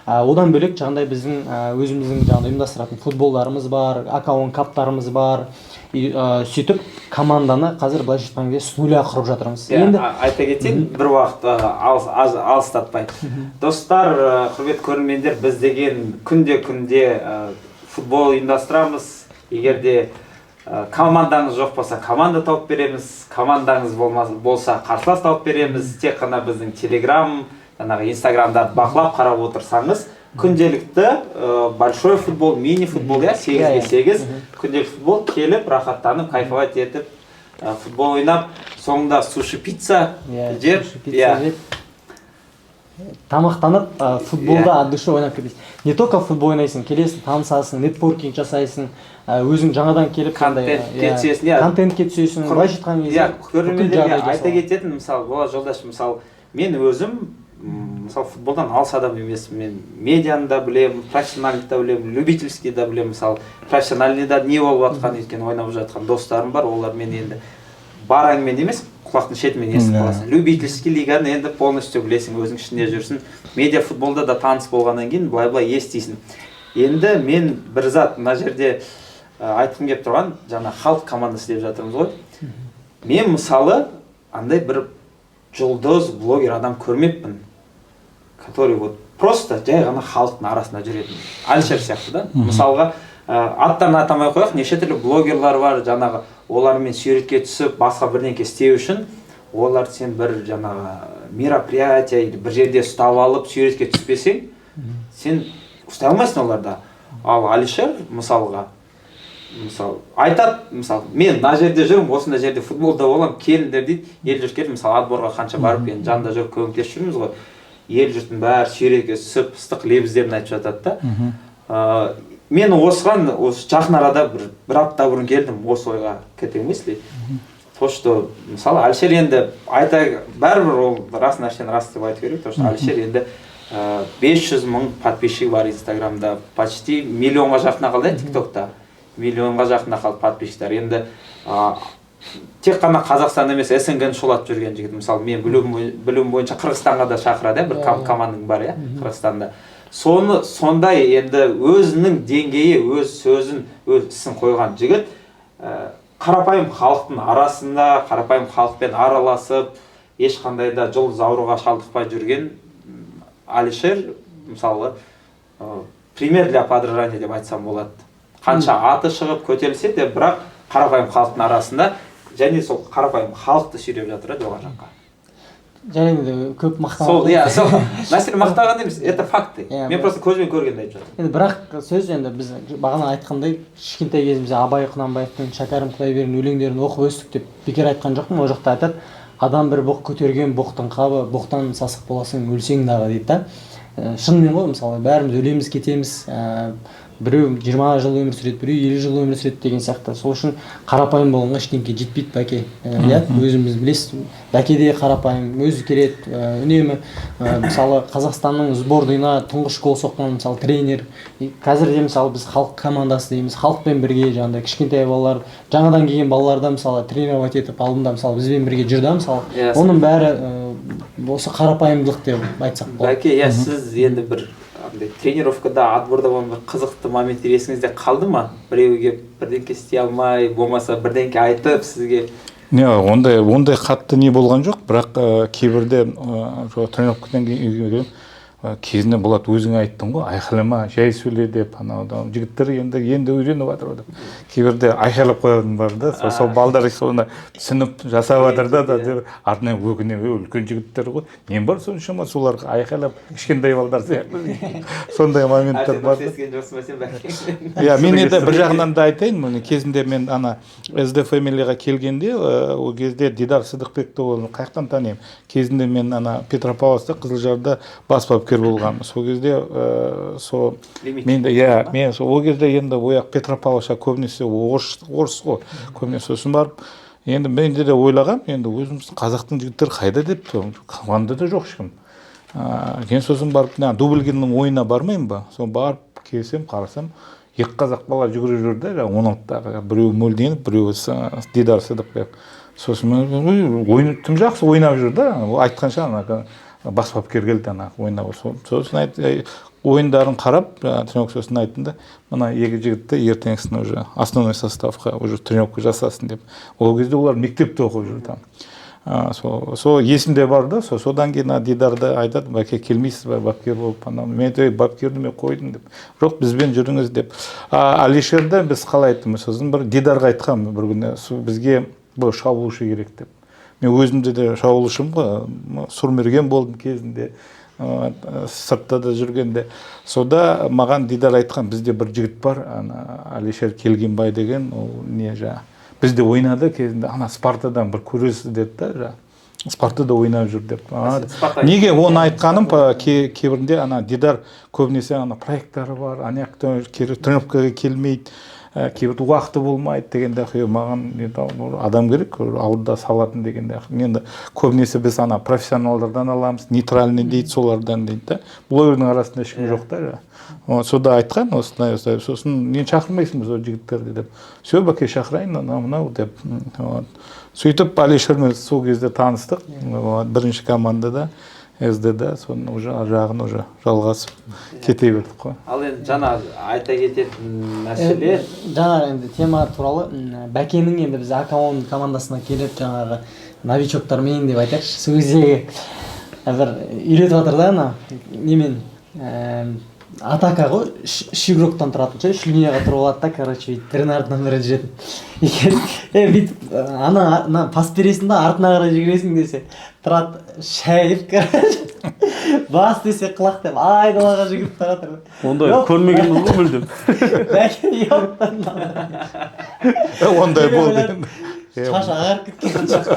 Одан бөлек жаңағыдай біздің өзіміздің жаңағыдай ұйымдастыратын футболдарымыз бар, акаон каптарымыз бар. Сөйтіп команданы қазір былайша айтқан кезде с нуля құрып жатырмыз. Енді айта кетейін, бір уақыт алыстатпай. Достар, құрметті көрермендер, біз деген күнде футбол ұйымдастырамыз. Егер де командаңыз жоқ болса, команда тауып береміз. Командаңыз болса, қарсылас тауып береміз. Тек қана біздің Telegram, Instagram'да бақылап қарап отырсаңыз, күнделікті большой футбол, мини футбол, 8-8 күнделікті футбол келіп, рахаттанып, кайфовать етіп, футбол ойнап, соңында суши пицца жеп, тамақтанып, футболда от души ойнап кетесің. Не только футбол ойнайсың, келесің, танысасың, нетворкинг жасайсың, өзің жаңадан келіп контентке түсесің, былайша айтқан кезде көрермендерге айта кететін, мысалы, Болат жолдаш, мысалы, мен өзім мысалы футболдан алыс адам емеспін. Мен медианы да білемін, профессиональный да білемін, любительский да білемін. Мысалы профессиональныйда не болып жатқан екен ойнап жатқан достарым бар, олар мен енді бар әңгімен емес, құлақтың шетімен естіп қаласың. Любительский лиганы енді полностью білесің, өзің ішінде жүрсің. Медиа футболда да таныс болғаннан кейін былай естисің. Енді мен бір зат мына жерде айтқым келіп тұрған, жаңа халық командасы деп жатырмыз ғой. Мен мысалы андай бір жұлдыз блогер адам көрмеппін, который вот просто жай ғана халықтың арасында жүретін. Алишер сияқты да. Мысалға аттарын атамай қояйық, неше түрлі блогерлар бар, жаңағы олармен суретке түсіп, басқа бірдеңке істеу үшін, олар сен бір жаңағы мероприятие или бір жерде ұстап алып суретке түспесең, сен ұстай алмайсың оларда. Ал Алишер мысалға айтады, мысалы, мен мына жерде жүрмін, осында жерде футболда боламын, келіңдер дейді, ел жұрт келіп, мысалы, отборға қанша барып, енді жанында жүріп көмектесіп жүрміз ғой. Ел жұрттың бәрі суретке түсіп, ыстық лебіздерін айтып жатады да. Мен осыған жақын арада бір апта бұрын келдім, осы ойға кете мысли. То, что, мысалы, Алишер енді бәрібір ол рас нәрсені рас деп айту керек, то, что Алишер енді 500 мың подписчигі бар Инстаграмда, почти миллионға жақына қалды, ТикТокта. Миллионға жақында қалды подписчиктер. Енді тек қана Қазақстан емес, СНГ-ні шулатып жүрген жігіт. Мысалы, мен білуім бойынша Қырғызстанға да шақырады, бір команданың бар, Қырғызстанда. Сондай енді өзінің деңгейі, өз сөзін, өз ісін қойған жігіт, қарапайым халықтың арасында, қарапайым халықпен араласып, ешқандай да жұлдыз ауруға шалдықпай жүрген Алишер, мысалы, пример для подражания деп айтсам болады. Қанша аты шығып көтерілсе де, бірақ қарапайым халықтың арасында, және сол қарапайым халықты сүйреп жатыр жоғары жаққа. Және де көп мақтаған. Мәселе мақтаған емес, это факты. Мен просто көзбен көргенді айтып жатырмын. Енді бірақ сөз енді біз бағана айтқандай, кішкентай кезімізде Абай Құнанбаевтың, Шәкәрім Құдайбердінің өлеңдерін оқып өстік деп бекер айтқан жоқпын. Ол жақта айтады, адам бір боқ көтерген боқтың қабы, боқтан сасық боласың, өлсең дағы дейді да. Шынымен ғой, мысалы, бәріміз өлеміз, кетеміз, біреу 20 жыл өмір сүреді, біреу 50 жыл өмір сүреді деген сияқты. Сол үшін қарапайым болғанға ештеңке жетпейді бәке. Өзіміз білесіз, бәке де қарапайым, өзі келеді, үнемі мысалы Қазақстанның сборныйына тұңғыш гол соққан мысалы тренер. Қазір де мысалы біз халық командасы дейміз, халықпен бірге жаңағыдай кішкентай балалар, жаңадан келген балаларда мысалы тренировать етіп алдында мысалы бізбен бірге жүрді мысалы. Оның бәрі осы қарапайымдылық деп айтсақ болады. Бәке, сіз енді бір тренировкада, отборда болған бір қызықты моменттер есіңізде қалды ма? Біреуге бірдеңке істей алмай, болмаса бірдеңке айтып сізге? Не, ондай қатты не болған жоқ, бірақ кейбірде тренировкадан кейін кезінде Болат өзің айттың ғой, айқайлама, жай сөйле деп, жігіттер енді үйреніп жатыр деп. Кейбірде айқайлап қоятын бар да, сол балдар соны түсініп жасап жатыр да, артынан өкіне үлкен жігіттер ғой. Нем бар соншама соларға айқайлап кішкентай балдар сияқты. Сондай моменттер бар. Мен енді бір жағынан да айтайын, кезінде мен SD Family-ға келгенде, ол кезде Дидар Сыдықбекті ол қаяқтан танимын. Кезінде мен Петропавловскта, Қызылжарда бас бапкер болған. Сол кезде мен ол кезде енді ояқ Петропавловска көбінесе орыс ғой, көбінесе сосын барып, енді мен де ойлағам, енді өзіміз қазақтың жігіттері қайда деп, командада жоқ ешкім. Кейін сосын барып, дубльгеннің ойына бармайын ба? Сол барып келсем, қарасам, екі қазақ бала жүгіріп жүрді, 16-дағы, біреу Мөлденов, біреу Дидар Сыдықбек. Сосын тым жақсы ойнап жүрді, айтқанша бас бапкер келді ойнап. Сосын ойындарын қарап тренировка сосын айттым да мына екі жігітті ертеңгісін уже основной составқа уже тренировка жасасын деп. Ол кезде олар мектепте оқып жүр там. Сол есімде бар да, содан кейін Дидарды айтады, бәке келмейсіз бе бапкер болып, мен бапкерді мен қойдым деп. Жоқ, бізбен жүріңіз деп. Алишерді біз қалай айттым, сосын бір Дидарға айтқам бір күні, бізге бір шабуылшы керек деп. Мен өзімде де шабуылшым ғой, Сұрмерген болдым кезінде, сыртта да жүргенде. Сода маған Дидар айтқан, бізде бір жігіт бар, Алишер Келгенбай деген, ол не жа. Бізде ойнады кезінде, Спартадан бір көресіз деді да, Спартада ойнап жүр деп. Неге оны айтқаным, кейбірінде Дидар көбінесе проекттары бар, тренировкаға келмейді, кейбір уақыты болмайды дегенде, маған адам керек, алдыда салатын дегенде. Енді көбінесе біз профессионалдардан аламыз, нейтральный дейді, солардан дейді. Блогердің арасында ешкім жоқ да. Сода айтқан, осындай, сосын мен шақырмайсың ол жігіттерді деп. Все, бәке шақырайын, мынау деп. Сөйтіп Алишермен сол кезде таныстық, бірінші командада, СД-да, соны уже жағын уже жалғасып кете бердік қой. Ал енді жаңа айта кететін мәселе. Жаңа енді тема туралы Бәкенің енді біз Акаон командасына келіп жаңағы новичоктармен деп айтайықшы. Сол кездегі бір үйретіп жатыр да немен атака ғой, үш игроктан тұратын ше, үш линияға тұрып алады да, короче, бірінің артынан бірі жүретін. Бүйтіп ана пас бересің да артына қарай жүгіресің десе, тұрады шайып, короче, бас десе құлақ деп айдалаға жүгіріп тұратыр. Ондай көрмегенмін ғой мүлдем. Бәкен ұялттан. Ондай болды. Шашы ағарып кеткен шашы.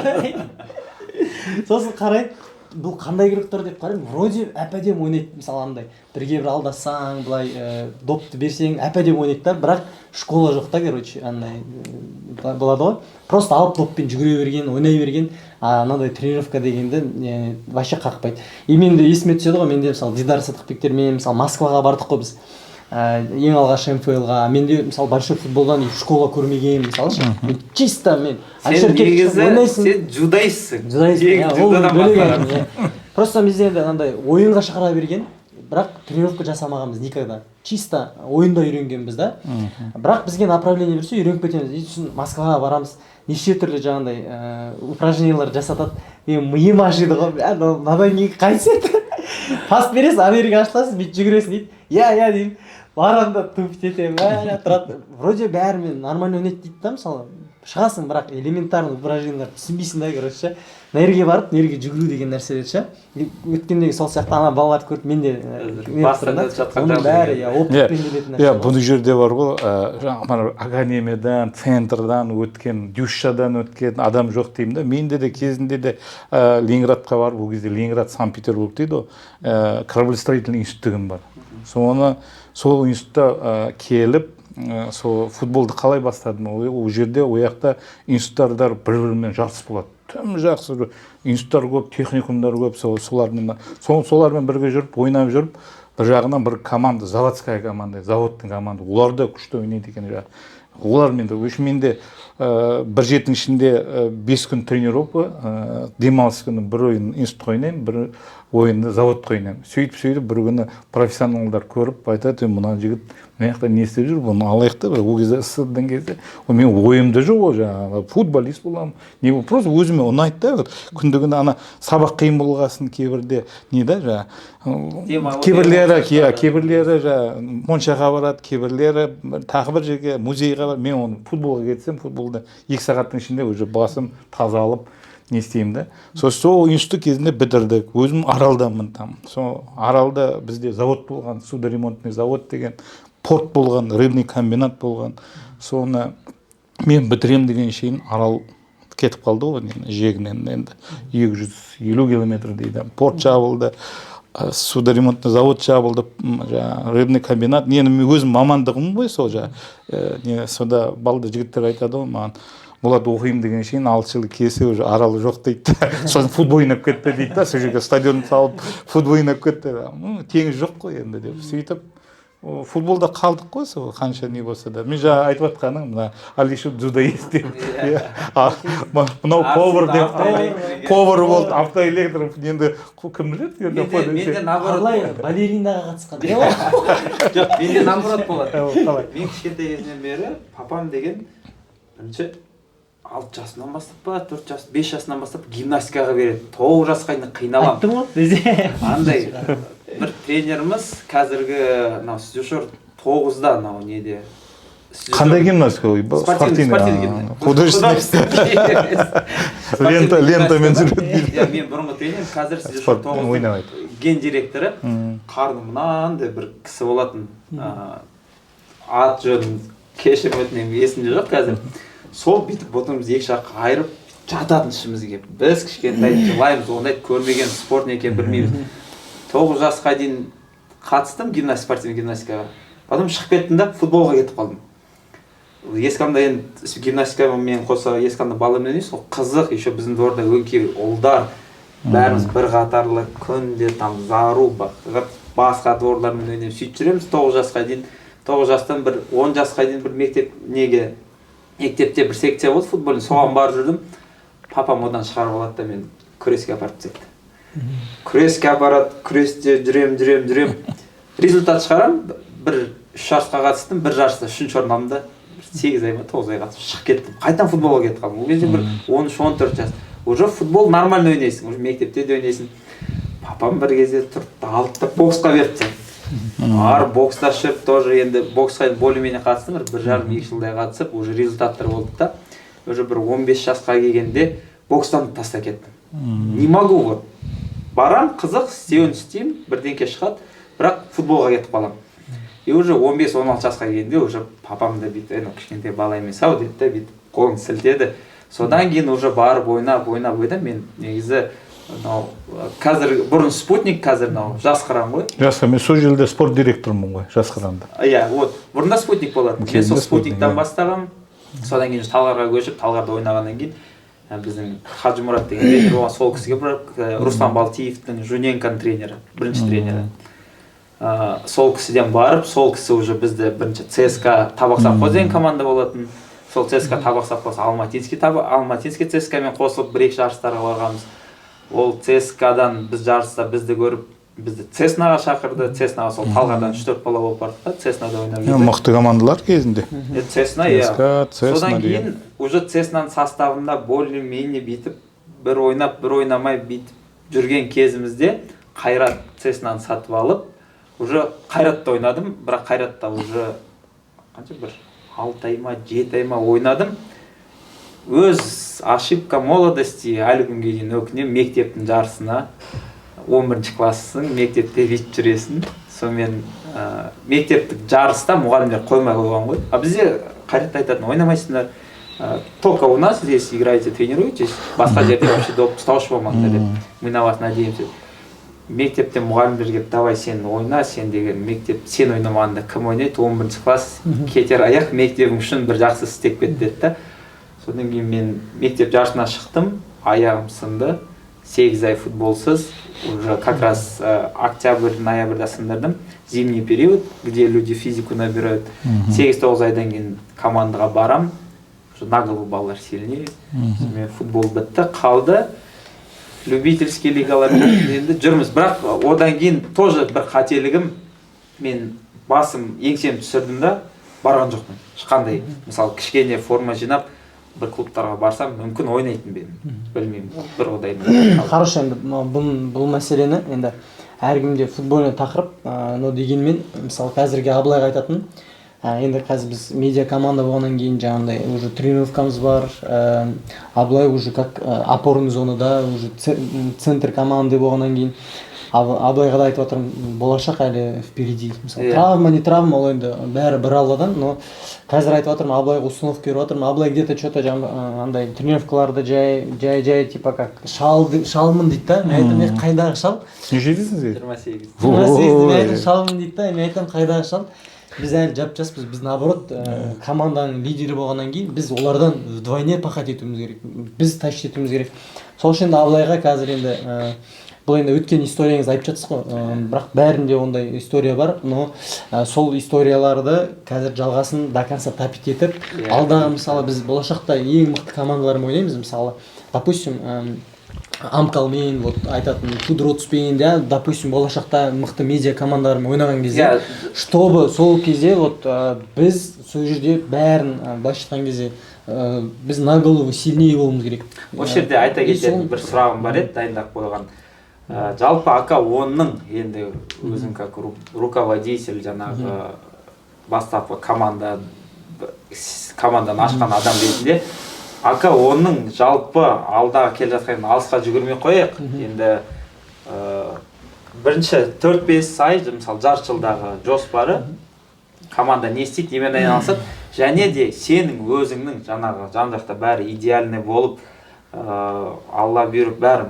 Сосын қарайды, бұл қандай игроктар деп қараймын, вроде әп-әдем ойнайды, мысалы андай бірге бір алдасаң, былай допты берсең әп-әдем ойнайды да, бірақ школа жоқ та, короче, андай болады ғой. Просто алып доппен жүгіре берген, ойнай берген, анадай тренировка дегенді вообще қақпайды. И мен де есіме түседі ғой, менде мысалы Дидар Садықбектермен мысалы Москваға бардық қой біз. Ең алғаш МФЛ-ға, менде мысалы большой футболдан школа көрмеген, мысалшы. Чисто мен сен негізі сен джудайсың. Просто бізде андай ойынға шығара берген, бірақ тренировка жасамағанбыз никогда. Чисто ойында үйренгенбіз да. Бірақ бізге направление берсе үйреніп кетеміз. Сосын Москваға барамыз, неше түрлі жаңағыдай упражнениялар жасатады. Мен миым ашиды ғой, мынадай не қайсет. Пас бересің, анерге ашыласың, бүйтіп жүгіресің дейді. Я деймін. Барамда туп етемін, тұрады. Вроде бәрімен нормально ойнайды дейді да, мысалы. Шығасың, бірақ элементарный упражнениялар түсінбейсің да, короче. Нерге барып, нерге жүгіру деген нәрселер ше. Өткендегі сол сияқты ана балаларды көріп мен де оның бәрі опытпен келетін нәрсе. Бұл жерде бар ғой, академиядан, центрдан өткен, дюшадан өткен адам жоқ деймін да. Менде де кезінде де Ленинградқа барып, ол кезде Ленинград, Санкт-Петербург дейді ғой, кораблестроительный институтым бар. Сол институтта келіп, сол футболды қалай бастадым, ол жерде ояқта институттардар бір-бірімен жарыс болады. Тым жақсы институттар көп, техникумдар көп, солармен бірге жүріп, ойнап жүріп, бір жағынан бір команда, заводская команда, заводтың команда, олар да күшті ойнайды екен жағы. Олармен де, менде бір жетінің ішінде 5 күн тренировка, демалыс күні бір ойын институт ойнаймын, бір ойынды завод ойнаймын. Сөйтіп бір күні профессионалдар көріп айтады, мына жігіт мына жақта не істеп жүр, бұны алайық та, ол кезде ысырдың кезде, мен ойымда жоқ ол жаңағы футболист боламын, не бол, просто өзіме ұнайды да, күндігіне ана сабақ қиын болғасын кейбірде не да жаңағы кейбірлері моншаға барады, кейбірлері тағы бір жерге музейға барады. Мен оны футболға кетсем, футболда 2 сағаттың ішінде уже басым тазалып не істеймін да. Сол институт кезінде бітірдік. Өзім Аралданмын там. Сол Аралда бізде завод болған, судоремонтный завод деген, порт болған, рыбный комбинат болған. Соны мен бітірем деген шейін Арал кетіп қалды ғой, жегінен енді 250 километр дейді. Порт жабылды, судоремонтный завод жабылды, рыбный комбинат. Мен өзім мамандығым ғой сол сода балды жігіттер айтады ғой маған, Болат оқимын деген шейін 6 жыл кесе уже Арал жоқ дейді. Сосын футбол ойнап кетті дейді да, сол жерге стадион салып футбол ойнап кетті. Теңіз жоқ қой енді деп сөйтіп футболда қалдық қой сол қанша не болса да. Мен жаңа айтып жатқаным мына Алишер дзюдоист деп. Мынау повар деп повар болды, автоэлектров енді кім біледі енді. Менде наоборот балеринаға қатысқан. Жоқ, менде наоборот болады. Мен кішкентай кезімнен бері папам деген бірінші 6 жасынан бастап па, 4 жас, 5 жасынан бастап гимнастикаға береді. 9 жасқа дейін қиналам. Айттым ғой бізде. Андай бір тренеріміз қазіргі мынау сюжер 9-да мынау неде. Қандай гимнастика? Спортивный. Художественный. Лентамен жүреді. Мен бұрынғы тренерім, қазір сюжер 9-да ген директоры. Қарны мынандай бір кісі болатын. Ат жөнін кешірім өтінемін, есімде жоқ қазір. Сол бүйтіп ботымыз екі жаққа айырып жататын ішімізге. Біз кішкентай жылаймыз, ондайды көрмеген спорт не екенін білмейміз. 9 жасқа дейін қатыстым спортивный гимнастикаға. Потом шығып кеттім да футболға кетіп қалдым. Ескамда енді гимнастикамен қоса ескамда баламен емес, ол қызық, еще біздің дворда өңкей ұлдар. Бәріміз бір қатарлы күнде там зару бақырып, басқа дворлармен ойнап сөйтіп жүреміз 9 жасқа дейін. 9 жастан бір 10 жасқа дейін бір мектепте бір секция болды футболный, соған барып жүрдім. Папам одан шығарып алады да мен күреске апарып тастайды. Күреске апарады, күресте жүрем. Результат шығарам, бір 3 жарысқа қатыстым, бір жарыста 3-ші орын алдым да 8 ай ма 9 ай қатысып шығып кеттім. Қайтадан футболға кетіп қалдым. Ол кезде бір 13-14 жас. Уже футбол нормально ойнайсың, уже мектепте де ойнайсың. Папам бір кезде тұрды, алды боксқа беріпті. Ар бокста шығып тоже енді боксқа более-менее қатыстым, бір жарым 2 жылдай қатысып, уже результаттар болды да. Уже бір 15 жасқа келгенде бокстан тастап кеттім. Не могу вот. Барам, қызық, істеймін, бірдеңке шығады, бірақ футболға кетіп қалам. И уже 15-16 жасқа келгенде уже папам да бүйтіп, кішкентай бала емес ау деді да, бүйтіп қолын сілтеді. Содан кейін уже барып ойнап, мен негізі қазір бұрын спутник, қазір жас қыран ғой. Жас қыран, мен сол жерде спорт директорымын ғой, жас қыранда. Иә, вот, бұрында спутник болады. Мен сол спутниктан бастағам. Содан кейін Талғарға көшіп, Талғарда ойнағаннан кейін біздің Хаджимұрат деген тренер болған, сол кісіге барып, Руслан Балтиевтің Жуненканың тренері, бірінші тренері. Сол кісіден барып, сол кісі уже бізді бірінші ЦСКА Табақсапқоз деген команда болатын. Сол ЦСКА Табақсапқоз Алматинский ЦСКАмен қосылып бір-екі жарыстарға барғанбыз. Ол ЦСКАдан біз жарыста бізді көріп, бізді Цеснаға шақырды. Цеснаға сол Талғардан 3-4 бала болып бардық та, Цеснада ойнап жүрдік. Мықты командалар кезінде. Цесна, иә. Содан кейін уже Цеснаның составында более-менее бүйтіп, бір ойнап, бір ойнамай бүйтіп жүрген кезімізде Қайрат Цеснаны сатып алып, уже Қайратта ойнадым, бірақ Қайратта уже қанша бір 6 ай ма 7 ай ма ойнадым. Өз ошибка молодости әлі күнге дейін өкінемін, мектептің жарысына 11-ші классың, мектепте бүйтіп жүресің. Сонымен мектептік жарыста мұғалімдер қоймай қойған ғой. А бізде Қайратта айтатын, ойнамайсыңдар, только у нас здесь играете, тренируетесь, басқа жерде вообще доп ұстаушы болмаңдар деп. Мы на вас надеемся. Мектепте мұғалімдер келіп, давай сен ойна, сен деген мектеп, сен ойнамағанда кім ойнайды, 11-ші класс кетер аяқ, мектебің үшін бір жақсы істеп кет деді да. Содан кейін мен мектеп жарысына шықтым, аяғым сынды, 8 ай футболсыз, уже как раз октябрь-ноябрьда сындырдым, зимний период, где люди физику набирают. 8-9 айдан кейін командаға барам, на голову балалар сильнее, футбол бітті, қалды. Любительский лигалармен енді жүрміз, бірақ одан кейін тоже бір қателігім, мен басым еңсем түсірдім да, барған жоқпын. Ешқандай, мысалы кішкене форма жинап, бір клубтарға барсам, мүмкін ойнайтын бедім, білмеймін, бір одайым. Хорошо, енді бұл мәселені енді әркімде футбольный тақырып, но дегенмен, мысалы қазірге Абылайға айтатын, енді қазір біз медиа команда болғаннан кейін жаңағындай уже тренировкамыз бар, Абылай уже как опорный зонада, уже центр команды болғаннан кейін Абылайға да айтып отырмын, болашақ әлі впереди. Мысалы травма, не травма, ол енді бәрі бір алладан, но қазір айтып отырмын, Абылайға установка беріп отырмын. Абылай где-то что-то андай тренировкаларды жай типа как шалмын дейді да. Мен айтамын, қайдағы шал? Неше дейсіз? 28. 28 шалмын дейді да. Мен айтамын, қайдағы шал? Біз әлі жап-жаспыз, біз наоборот команданың лидері болғаннан кейін біз олардан вдвойне пахать етуіміз керек, біз тащить етуіміз керек. Сол үшін Абылайға қазір енді бұл енді өткен историяңызды айтып жатсыз ғой, бірақ бәрінде ондай история бар, но сол историяларды қазір жалғасын до конца тапить етіп, алдағы мысалы біз болашақта ең мықты командалармен ойнаймыз, мысалы допустим Амкалмен, вот айтатын Тудроцпен, да, допустим, болашақта мықты медиа командалармен ойнаған кезде, чтобы сол кезде вот біз сол жерде бәрін былайша айтқан кезде біз на голову сильнее болуымыз керек. Осы жерде айта кететін бір сұрағым бар еді, дайындап қойған. Жалпы АК-10-ның енді өзің как руководитель, жаңағы бастапқы команданы ашқан адам ретінде АК-10-ның жалпы алдағы келе жатқан алысқа жүгірмей қояйық. Енді бірінші 4-5 ай, мысалы жарты жылдағы жоспары, команда не істейді, немен айналысады, және де сенің өзіңнің жаңағы жан-жақта бәрі идеальный болып, алла бұйырып бәрі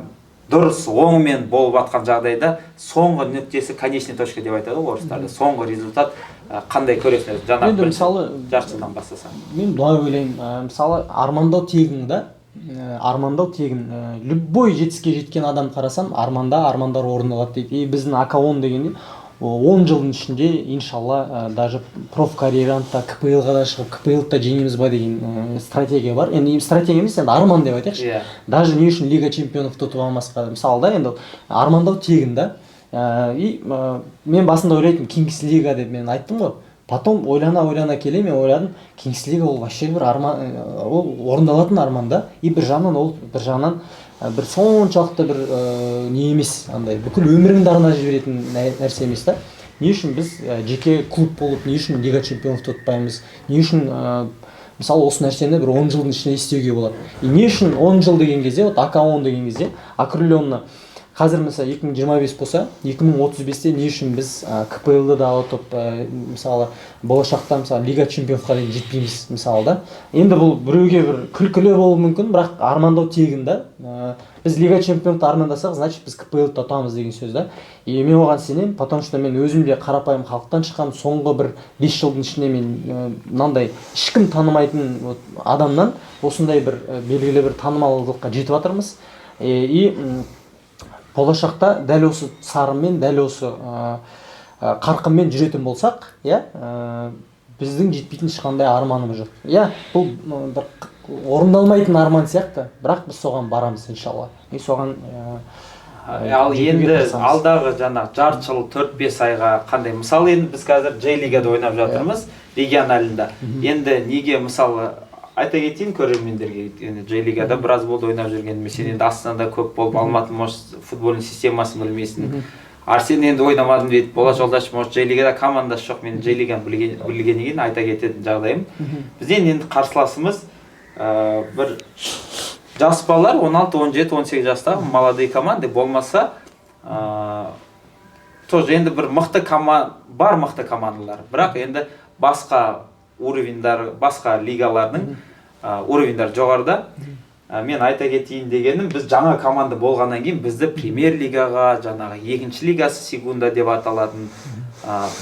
дұрыс оңымен болып жатқан жағдайда соңғы нүктесі конечный точка деп айтады ғой орыстарда, соңғы результат қандай көресіңдер? Жаңағы бір жарты жылдан бастасаң. Мен былай ойлаймын, мысалы армандау тегін да, армандау тегін. Любой жетістікке жеткен адам қарасам, армандар орындалады дейді. И біздің АК-10 дегенде 10 жылдың ішінде, иншалла, даже проф карьераны да КПЛ-ға да шығып, КПЛ-да жеңеміз ба деген стратегия бар. Енді стратегия емес, енді арман деп айтайықшы. Даже не үшін Лига чемпионов ұтып алмасқа. Мысалы да, енді армандау тегін да. И мен басында ойлайтын Kings Liga деп мен айттым ғой. Потом ойлана келе мен ойладым, Kings Liga ол вообще бір арман, ол орындалатын арман да. И бір жағынан бір соншалықты бір не емес, андай бүкіл өміріңді арнап жіберетін нәрсе емес та. Не үшін біз жеке клуб болып, не үшін Лига чемпионов ұтпаймыз, не үшін мысалы осы нәрсені бір 10 жылдың ішінде істеуге болады. И не үшін 10 жыл деген кезде, вот АК-10 деген кезде, окрыленный қазір мысалы 2025 болса, 2035-те не үшін біз КПЛ-ды да ұтып, мысалы болашақта мысалы Лига чемпионовқа дейін жетпейміз мысалы да. Енді бұл біреуге бір күлкілі болуы мүмкін, бірақ армандау тегін да. Біз Лига чемпионовты армандасақ, значит біз КПЛ-ды ұтамыз деген сөз да. И мен оған сенемін, потому что мен өзім де қарапайым халықтан шыққан, соңғы бір 5 жылдың ішінде мен мынандай ешкім танымайтын адамнан осындай бір белгілі бір танымалдылыққа жетіп жатырмыз. И болашақта дәл осы сарынмен, дәл осы қарқынмен жүретін болсақ, біздің жетпейтін ешқандай арманымыз жоқ. Бұл орындалмайтын арман сияқты, бірақ біз соған барамыз иншалла. И соған ал енді алдағы жаңағы жарты жыл 4-5 айға қандай? Мысалы енді біз қазір J-лигада ойнап жатырмыз, регионалында. Енді неге мысалы айта кетейін көрермендерге, J-лигада біраз болды ойнап жүргенім. Сен енді Астанада көп болып, Алматы может футбольный системасын білмейсің. Арсен енді ойнамадым дейді, Болат Жолдашев может J-лигада командасы жоқ, мен J-лиганы білгеннен кейін айта кететін жағдайым. Бізден енді қарсыласымыз бір жас балалар 16, 17, 18 жастағы молодые команды болмаса, тоже енді бір мықты бар мықты командалар, бірақ енді басқа уровеньдар, басқа лигалардың уровеньдар жоғарыда. Мен айта кетейін дегенім, біз жаңа команда болғаннан кейін бізді премьер лигаға, жаңағы екінші лигасы секунда деп аталатын,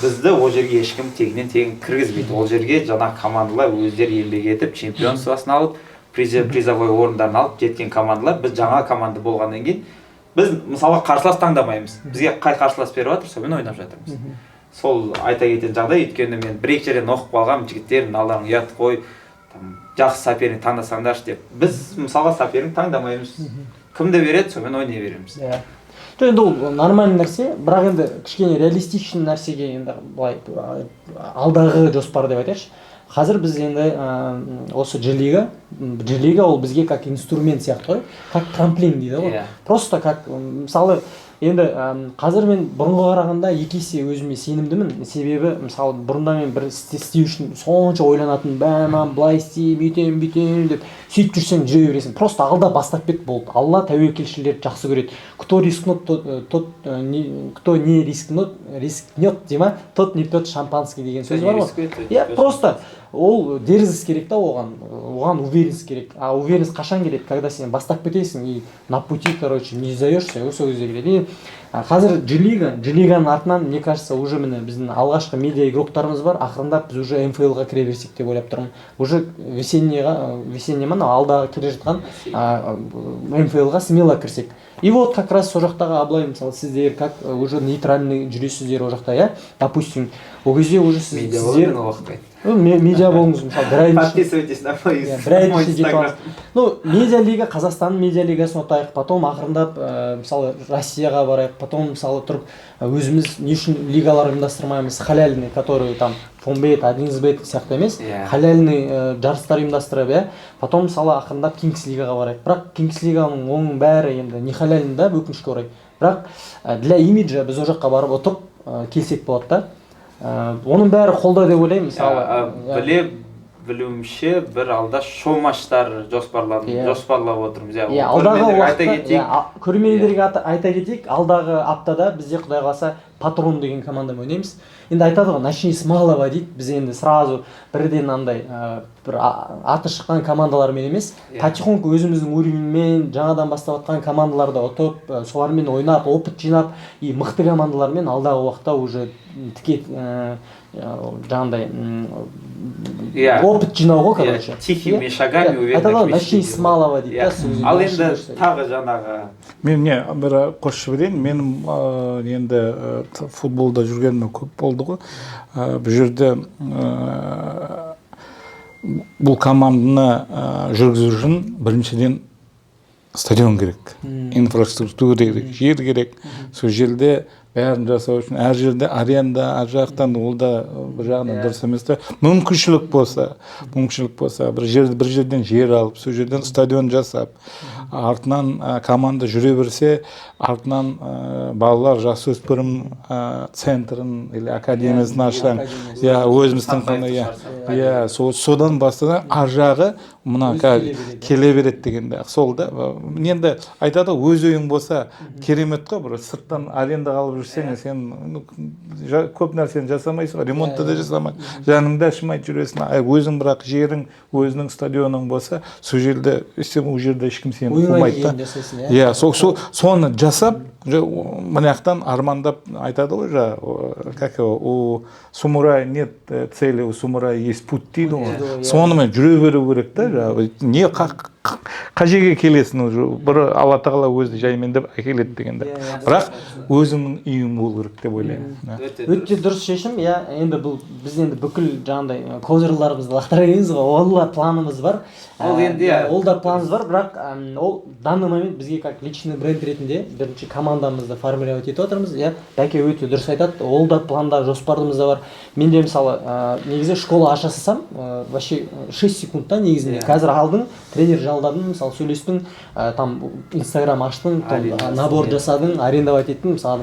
бізді ол жерге ешкім тегінен кіргізбейді. Ол жерге жаңа командалар өздері еңбек етіп, чемпионствосын алып, призовой орындарын алып жеткен командалар. Біз жаңа команда болғаннан кейін, біз мысалы қарсылас таңдамаймыз. Бізге қай қарсылас беріп жатыр, сонымен ойнап жатырмыз. Сол айта кететін жағдай, өйткені мен бір-екі жерден оқып қалғам, жігіттер, мыналарың ұят қой, жақсы соперник таңдасаңдаршы деп. Біз мысалға соперник таңдамаймыз. Кімді береді, сонымен ойнай береміз. Енді ол нормальный нәрсе, бірақ енді кішкене реалистичный нәрсеге енді былай алдағы жоспар деп айтайықшы. Қазір біз енді осы J-лига ол бізге как инструмент сияқты ғой, как трамплин дейді ғой. Просто как мысалы енді қазір мен бұрынғы қарағанда екі есе өзіме сенімдімін. Себебі мысалы бұрында мен бір істеу үшін сонша ойланатын, бәман былай істеймін, бүйтем деп сөйтіп жүрсең жүре бересің. Просто алда бастап кет болды. Алла тәуекелшілерді жақсы көреді. Кто не рискнет, дейма, тот не пьет шампанский деген сөз бар ғой. Просто ол дерзіс керек та оған. оған уверенность керек. А уверенность қашан келеді? Когда сен бастап кетесің и на пути, короче, не сдаешься, осы кезде келеді. И қазір G-лиганың артынан, мне кажется, уже міне біздің алғашқы медиа игроктарымыз бар. Ақырындап біз уже МФЛ-ға кіре берсек деп ойлап тұрмын. Уже весенний алдағы келе жатқан МФЛ-ға смело кірсек. И вот как раз сол жақтағы Аблай, мысалы, сіздер как уже нейтральный жүресіздер ол жақта, иә? Допустим, ол кезде уже сіздер медиа болыңыз, мысалы, бір ай подписывайтесь на мой Инстаграм. Ну, медиа лига, Қазақстанның медиа лигасын отайық, потом ақырындап, мысалы, Россияға барайық, потом, мысалы, тұрып өзіміз не үшін лигалар ұйымдастырмаймыз, халяльный, который там Фонбет, 11бет сияқты емес, халяльный жарыстар ұйымдастырып, иә. Потом, мысалы, ақырындап Кингс лигаға барайық. Бірақ Кингс лиганың оның бәрі енді не халяльный да, өкінішке орай. Бірақ для имиджа біз ол жаққа барып отырып келсек болады да. Оның бәрі қолда деп ойлаймын, мысалы. Білуімше бір алда шоу матчтар жоспарлап отырмыз. Алдағы уақытта көрермендерге айта кетейік, алдағы аптада бізде Құдай қаласа Патрон деген командамен ойнаймыз. Енді айтады ғой, начни с малого дейді. Біз енді сразу бірден андай бір аты шыққан командалармен емес, потихоньку өзіміздің уровеньмен жаңадан бастап жатқан командаларда ұтып, солармен ойнап, опыт жинап, и мықты командалармен алдағы уақытта уже тіке жаңағыдай опыт жинау ғой, короче. Тихими шагами уверенно. Айтады ғой, начни с малого дейді. Ал енді тағы жаңағы мен не бір қосып жіберейін. Менің енді футболда жүргеніме көп болды ғой. Бұл жерде бұл команданы жүргізу үшін біріншіден стадион керек, инфраструктура керек, жер керек. Сол жерде бәрін жасау үшін әр жерде аренда, ар жақтан ол да бір жағынан дұрыс емес та. Мүмкіншілік болса, бір жерден жер алып, сол жерден стадион жасап, артынан команда жүре берсе, артынан балалар жасөспірім центрін или академиясын ашқан, өзіміздің қана, содан бастана ар жағы мына келе береді дегенде сол да. Енді айтады өз ойың болса керемет қой, бір сырттан аренда қалып жүрсең, сен көп нәрсені жасамайсың, ремонтты да жасамайсың, жаныңды ашмай жүресің. Өзің бірақ жерің, өзінің стадионың болса, сол жерде ол жерде ешкім сені қумайды да. Соны жасап, мынаяқтан армандап айтады ғой, как у самурая нет цели, у самурая есть путь дейді ғой. Сонымен жүре беру керек та. Не қай жерге келесің, бір Алла тағала өзі жаймендеп әкеледі дегенде. Бірақ өзіңнің үйің болу керек деп ойлаймын. Өте дұрыс шешім. Енді біз енді бүкіл жаңағыдай козырларымызды лақтыра береміз ғой. Ол да планымыз бар. Ол да планымыз бар, бірақ ол данный момент бізге как личный бренд ретінде бірінші командамызды формировать етіп отырмыз. Бәке өте дұрыс айтады. Ол да планда, жоспарымызда бар. Мен де мысалы негізі школа аша салсам, вообще 6 секундта негізінде қазір алдың, тренер жалдадың, мысалы сөйлестің, там Инстаграм аштың, набор жасадың, арендовать еттің, мысалы.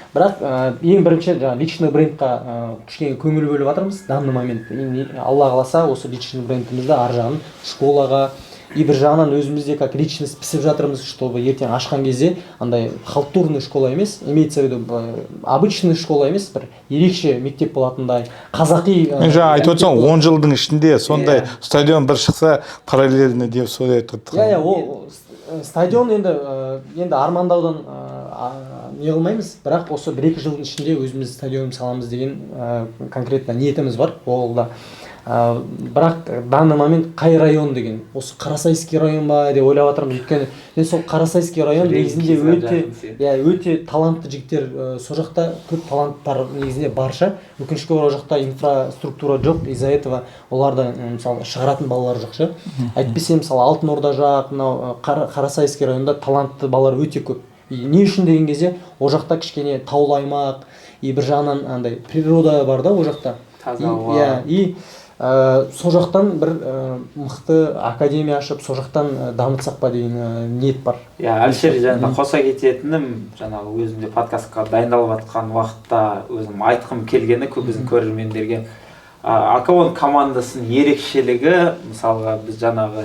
Бірақ ең бірінші личный брендқа кішкене көңіл бөліп жатырмыз данный момент. Алла қаласа осы личный брендімізді ар жағын школаға и бір жағынан өзімізде как личность пісіп жатырмыз, чтобы ертең ашқан кезде андай халтурный школа емес, имеется в виду обычный школа емес, бір ерекше мектеп болатындай, қазақи. Мен жаңа айтып отырсам, 10 жылдың ішінде сондай стадион бір шықса параллельно деп солай айтып отырмын. Ол стадион енді армандаудан не қылмаймыз, бірақ осы 1-2 жылдың ішінде өзіміз стадион саламыз деген конкретно ниетіміз бар. Ол да бірақ данный момент қай район деген, осы Қарасайский район ба деп ойлап жатырмыз. Өйткені сол Қарасайский район негізінде өте талантты жігіттер, сол жақта көп таланттар негізінде барша. Өкінішке орай ол жақта инфраструктура жоқ, из-за этого оларды мысалы шығаратын балалар жоқ ше. Әйтпесе мысалы Алтын Орда жақ, мынау Қарасайский районда талантты балалар өте көп. Не үшін деген кезде ол жақта кішкене таулы аймақ, и бір жағынан андай природа бар да ол жақта. Таза ауа. И сол жақтан бір мықты академия ашып, сол жақтан дамытсақ па деген ниет бар. Әлішер, жаңа қоса кететінім, жаңағы өзімде подкастқа дайындалып жатқан уақытта өзім айтқым келгені көп біздің көрермендерге. АКО командасының ерекшелігі, мысалға біз жаңағы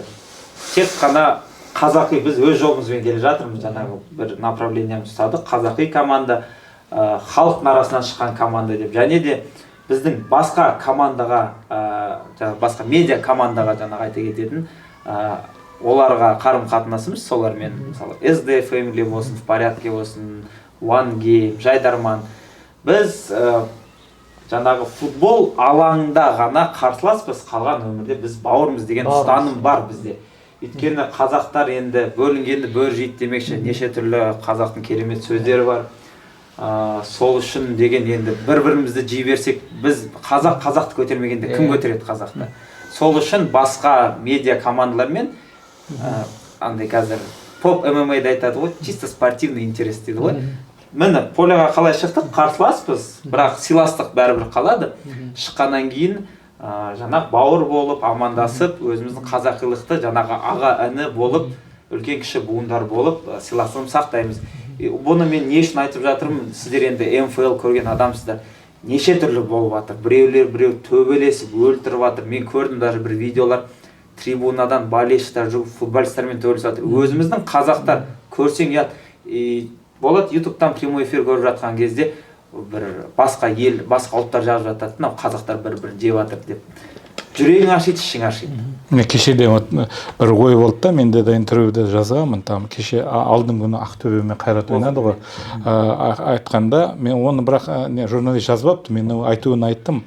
тек қана қазақи, біз өз жолымызбен келе жатырмыз, жаңағы бір направлениеміз ұстадық. Қазақи команда, халықтың арасынан шыққан команда деп. Және де біздің басқа командаға жаңағы басқа медиа командаға жаңағы айта кететін оларға қарым қатынасымыз солармен мысалы SD Family болсын, в порядке болсын, One Game, Жайдарман. Біз жаңағы футбол алаңында ғана қарсыласпыз, қалған өмірде біз бауырмыз деген ұстаным бар бізде. Өйткені қазақтар енді бөлінгенді бөр жейді демекші, неше түрлі қазақтың керемет сөздері бар. Сол үшін деген енді бір-бірімізді жей берсек, біз қазақты көтермегенде кім көтереді қазақты? Сол үшін басқа медиа командалармен андай қазір поп ММА-да айтады ғой, чисто спортивный интерес дейді ғой. Міне поляға қалай шықтық, қарсыласпыз, бірақ сыйластық бәрібір қалады. Шыққаннан кейін жаңағы бауыр болып, амандасып, өзіміздің қазақилықты жаңағы аға іні болып, үлкен кіші буындар болып, сыйластығын сақтаймыз. Бұны мен не үшін айтып жатырмын? Сіздер енді МФЛ көрген адамсыздар. Неше түрлі болып жатыр. Біреу төбелесіп, өлтіріп жатыр. Мен көрдім даже бір видеолар, трибунадан болельщиктер жүріп, футболистермен төбелесіп жатыр. Өзіміздің қазақтар көрсең ұят. Болады ютубтан прямой эфир көріп жатқан кезде бір басқа ел, басқа ұлттар жазып жатады, мынау қазақтар бір-бірін жеп жатыр деп. Жүрегің ашиды, ішің ашиды. Кешеде бір ой болды да, менде де интервьюде жазғанмын, там кеше алдың күні Ақтөбемен Қайрат ойнады ғой. Айтқанда мен оны бірақ журналист жазбапты, мен айтуын айттым.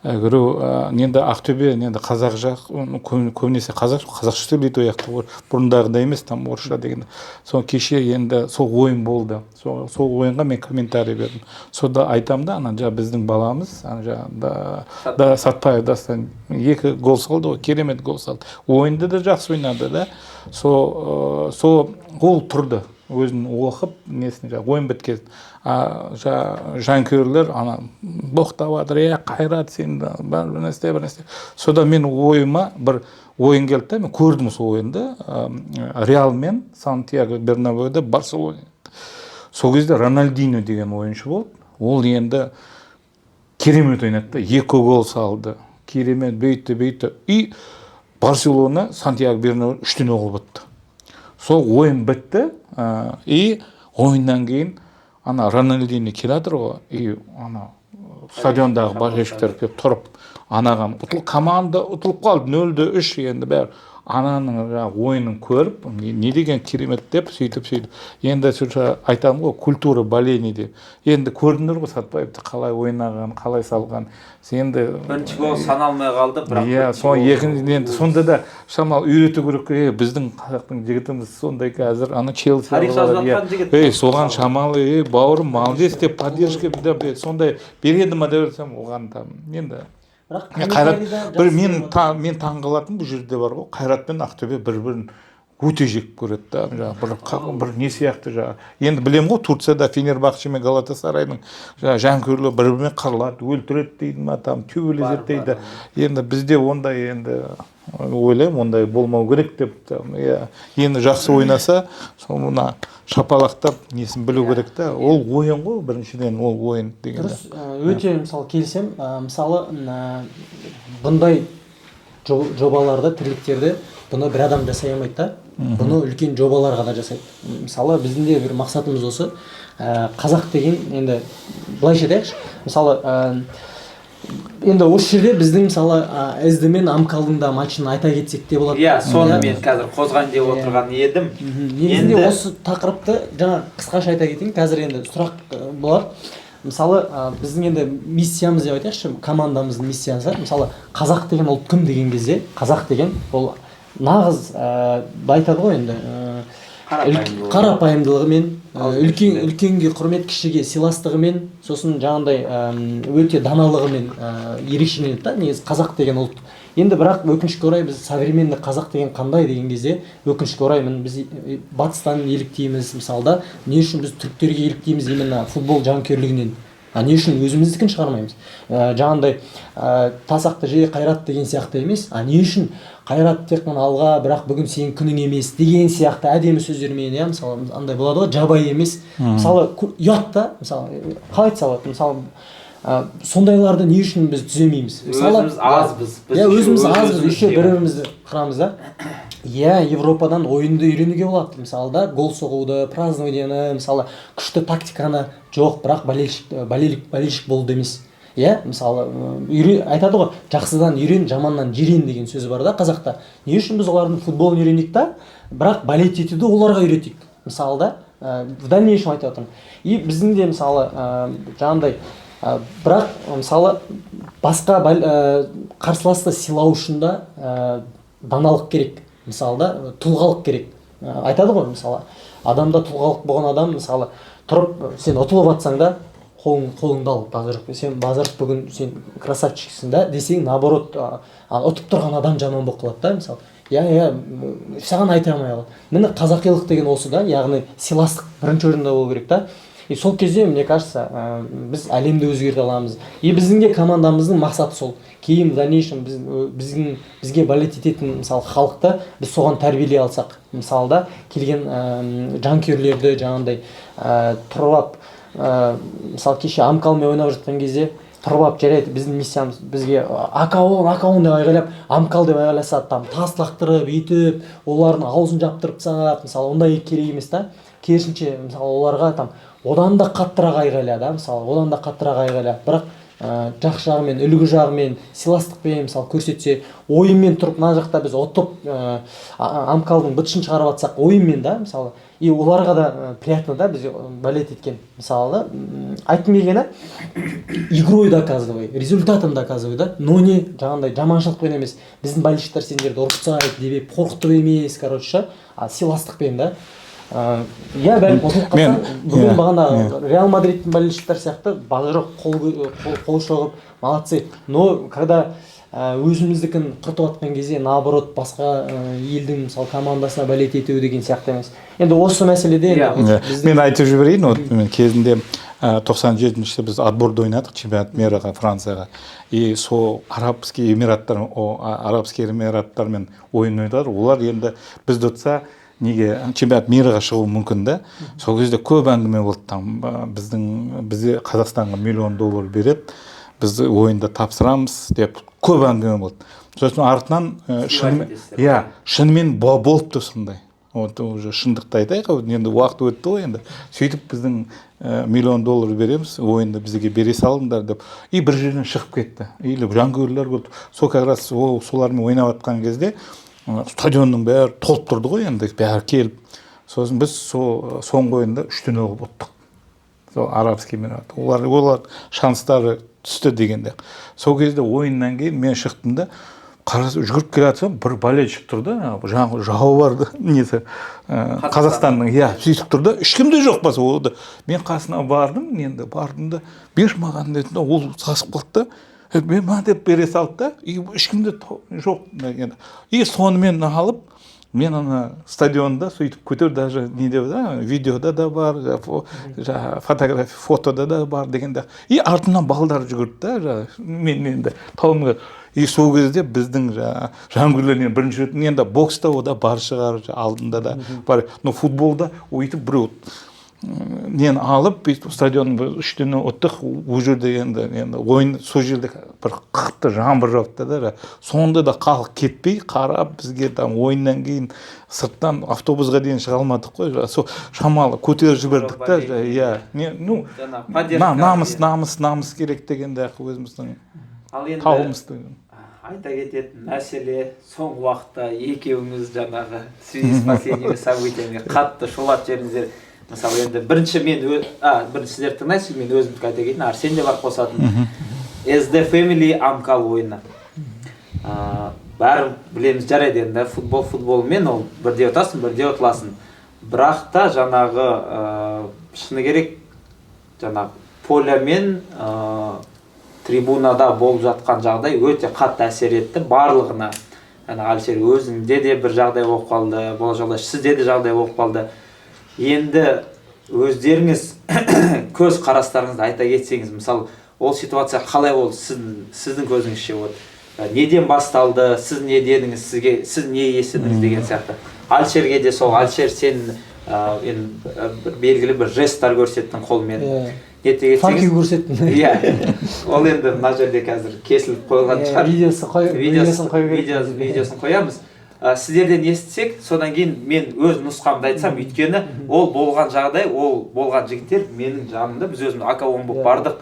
Енді Ақтөбе, енді қазақ жақ, көбінесе қазақша сөйлейді ояқты, бұрындағыдай емес, там орысша деген. Сол кеше енді сол ойын болды. Сол ойынға мен комментарий бердім. Сонда айтам да, біздің баламыз, Сатпаев Дастан 2 гол салды ғой, керемет гол салды. Ойынды да жақсы ойнады да. Сол гол тұрды. Өзін оқып, ойын біткен. Жанкүйерлер боқтап жатыр, Қайрат сен бір нәрсе. Сода мен ойыма бір ойын келді да, мен көрдім сол ойынды. Реал мен Сантьяго Бернабеуде Барселона. Сол кезде Рональдиньо деген ойыншы болды. Ол енді керемет ойнады, 2 гол салды. Керемет бейтті. И Барселона Сантьяго Бернабеуде 3-0 гол бітті. Сол ойын бітті. И ойыннан кейін Рональдиньо келатыр ғой, и стадиондағы болельщиктер келіп тұрып, анаған команда ұтылып қалды, 0-3 енді бәрі ананың ойынын көріп, не деген керемет деп сөйтіп. Енді айтамын ғой, культура боления деп. Енді көрдіңдер ғой Сатпаевты қалай ойнаған, қалай салған. Енді бірінші гол саналмай қалды, бірақ енді сонда да шамал үйрету керек, біздің қазақтың жігітіміз сондай қазір Челси тарих жазып жатқан жігіт. Соған шамалы, бауырым молодец деп поддержка сондай береді ма деп ойласам, оған там енді Қайрат мен таңғалатын бұл жерде бар ғой, Қайрат пен Ақтөбе бір-бірін өте жек көреді да, бір не сияқты енді білем ғой, Турцияда Фенербахче мен Галатасарайдың жанкүйерлері бір-бірімен қырылады, өлтіреді дейді ма, там төбелеседі дейді. Енді бізде ондай енді ойлаймын, ондай болмау керек деп. Енді жақсы ойнаса, сол мына шапалақтап несін білу керек та. Ол ойын ғой, біріншіден ол ойын деген. Дұрыс, өте мысалы келсем, мысалы бұндай жобаларды, тірліктерді бұны бір адам жасай алмайды да. Бұны үлкен жобалар ғана жасайды. Мысалы біздің де бір мақсатымыз осы. Қазақ деген енді былайша айтайықшы. Мысалы енді осы жерде біздің мысалы SD мен Амкалдың да матчын айта кетсек те болады. Соны мен қазір қозғайын деп отырған едім. Негізінде осы тақырыпты жаңа қысқаша айта кетейін. Қазір енді сұрақ болады. Мысалы біздің енді миссиямыз деп айтайықшы, командамыздың миссиясы. Мысалы қазақ деген ұлт кім деген кезде, қазақ деген ол нағыз айтады ғой енді қарапайымдылығымен, үлкенге құрмет, кішіге сыйластығымен, сосын жаңағындай өте даналығымен ерекшеленеді да, негізі қазақ деген ұлт. Енді бірақ өкінішке орай біз современный қазақ деген қандай деген кезде, өкінішке орай біз батыстан еліктейміз, мысалда не үшін біз түріктерге еліктейміз именно футбол жанкүйерлігінен. Не үшін өзіміздікін шығармаймыз? Жаңағындай тасақты жей Қайрат деген сияқты емес, не үшін Қайрат тек қана алға, бірақ бүгін сенің күнің емес деген сияқты әдемі сөздермен, мысалы андай болады ғой, жабайы емес. Мысалы ұят та, мысалы қалай айтса алады, мысалы сондайларды не үшін біз түземейміз? Өзіміз азбыз. Өзіміз азбыз, еще бір-бірімізді қырамыз да. Европадан ойынды үйренуге болады. Мысалы да гол соғуды, празднование, мысалы күшті тактиканы жоқ, бірақ болельщик болуды емес. иә мысалы айтады ғой жақсыдан үйрен жаманнан жирен деген сөз бар да қазақта. Не үшін біз олардың футболын үйренейік та бірақ балет етуді оларға үйретейік мысалы да в дальнейшем айтып отырмын. И біздің де мысалы жаңағыдай бірақ мысалы басқа қарсыласты сыйлау үшін да даналық керек мысалы да тұлғалық керек. Айтады ғой мысалы адамда тұлғалық болған адам мысалы тұрып сен ұтылып жатсаң да қолыңды алып базарып сен базарып бүгін сен красавчиксің да десең наоборот ұтып тұрған адам жаман болып қалады да мысалы. Иә саған айта алмай қалады. Міне қазақилық деген осы да, яғни сыйластық бірінші орында болу керек та. И сол кезде мне кажется біз әлемді өзгерте аламыз. И біздің де командамыздың мақсаты сол. Кейін в дальнейшем бізге балет ететін мысалы халықты біз соған тәрбиелей алсақ, мысалы да келген жанкүйерлерді жаңағындай тұрып мысалы кеше амкалмен ойнап жатқан кезде тұрып жарайды біздің миссиямыз бізге акаон деп айғайлап амкал деп айғайласа там тас лақтырып өйтіп олардың аузын жаптырып тастап мысалы ондай керек емес та. Керісінше мысалы оларға там одан да қаттырақ айғайла да мысалы одан да қаттырақ айғайла бірақ жақсы жағымен үлгі жағымен сыйластықпен мысалы көрсетсе ойынмен тұрып мына жақта біз ұтып амкалдың бытышын шығарып жатсақ ойынмен да мысалы и оларға да приятно да біз балет еткен мысалы да айтқым келгені игрой доказывай результатом доказывай да но не жаңағындай жаманшылықпен емес біздің болельщиктер сендерді ұрып тастайды деп қорқытып емес короче сыйластықпен да. Иә бәлкім қосылып қалса бүгін бағана Реал Мадридтің болельщиктері сияқты бажырып қол шоғып молодцы, но когда өзіміздікін құртып жатқан кезде наоборот басқа елдің мысалы командасына балет ету деген сияқты емес. Енді осы мәселеде мен айтып жіберейін, мен кезінде 97-ші біз отборда ойнадық чемпионат мираға Францияға. И сол арабский эмираттармен ойын ойнадық. Олар енді бізді ұтса неге чемпионат мираға шығуы мүмкін да. Сол кезде көп әңгіме болды там бізде Қазақстанға $1 миллион береді. Біз ойында тапсырамыз деп көп әңгіме болды. Сосын артынан шынымен болыпты сондай. Вот уже шындықты айтайық, енді уақыт өтті ғой енді. Сөйтіп біздің $1 миллион береміз, ойында бізге бере салыңдар деп. И бір жерден шығып кетті. Или жанкүйерлер болды. Сол как раз солармен ойнап жатқан кезде стадионның бәрі толып тұрды ғой енді, бәрі келіп. Сосын біз соңғы ойында 3-0 ұттық. Сол арабский эмират. Олар шанстары түсті дегенде. Сол кезде ойыннан кейін мен шықтым да, жүгіріп келе жатсам, бір болельщик тұрды, жауы барды, несі, Қазақстанның, сөйтіп тұрды, ешкімде жоқ басы олды. Мен қасына бардым да, бер маған деді, ол сасып қалды да, мен ма деп бере салды да, ешкімде жоқ. И сонымен алып, мен ана стадионда сөйтіп көтер, даже видеода да бар, фотография, фотода да бар дегенде. И артымнан балдар жүгірді да, мен тауымға. И сол кезде біздің жанкүйерлерінен бірінші рет, енді бокста ода бар шығар, алдында да бар. Но футболда өйтіп біреу нені алып, стадионның 3-0 ұттық, ол жерде енді ойын сол жерде бір қықты жаңбыр жауды да. Сонда да халық кетпей, қарап бізге ойыннан кейін сырттан автобусға дейін шыға алмадық қой. Сол шамалы көтеріп жібердік та. Намыс керек дегенде өзіміздің тауымызды. Айта кететін мәселе, соңғы уақытта екеуіңіз жаңағы связи с последними событиями қатты шулап жеріңіздер. Мысалы енді бірінші сіздер тыңдайсыз, мен өзімді айта кетейін, Арсен де бар қосатын. SD Family Амкал ойыны. Бәрі білеміз жарайды енді, футболмен ол бірде ұтасың, бірде ұтыласың. Бірақ та жаңағы шыны керек, жаңағы поля мен трибунада болып жатқан жағдай өте қатты әсер етті барлығына. Әлішер өзінде де бір жағдай болып қалды, бұл жағдай сізде де жағдай болып қалды. Енді өздеріңіз көз қарастарыңызды айта кетсеңіз, мысалы, ол ситуация қалай болды сіздің көзіңізше болды? Неден басталды, сіз не дедіңіз, сіз не естідіңіз деген сияқты. Әлішерге де сол, Әлішер сен белгілі бір жесттар көрсеттің қолмен. Факи көрсеттің. Ол енді мына жерде қазір кесіліп қойылған шығар. Видеосын қоямыз. Сіздерден естісек, содан кейін мен өз нұсқамды айтсам, өйткені ол болған жағдай, ол болған жігіттер менің жанымда, біз өзіміз акаон болып бардық.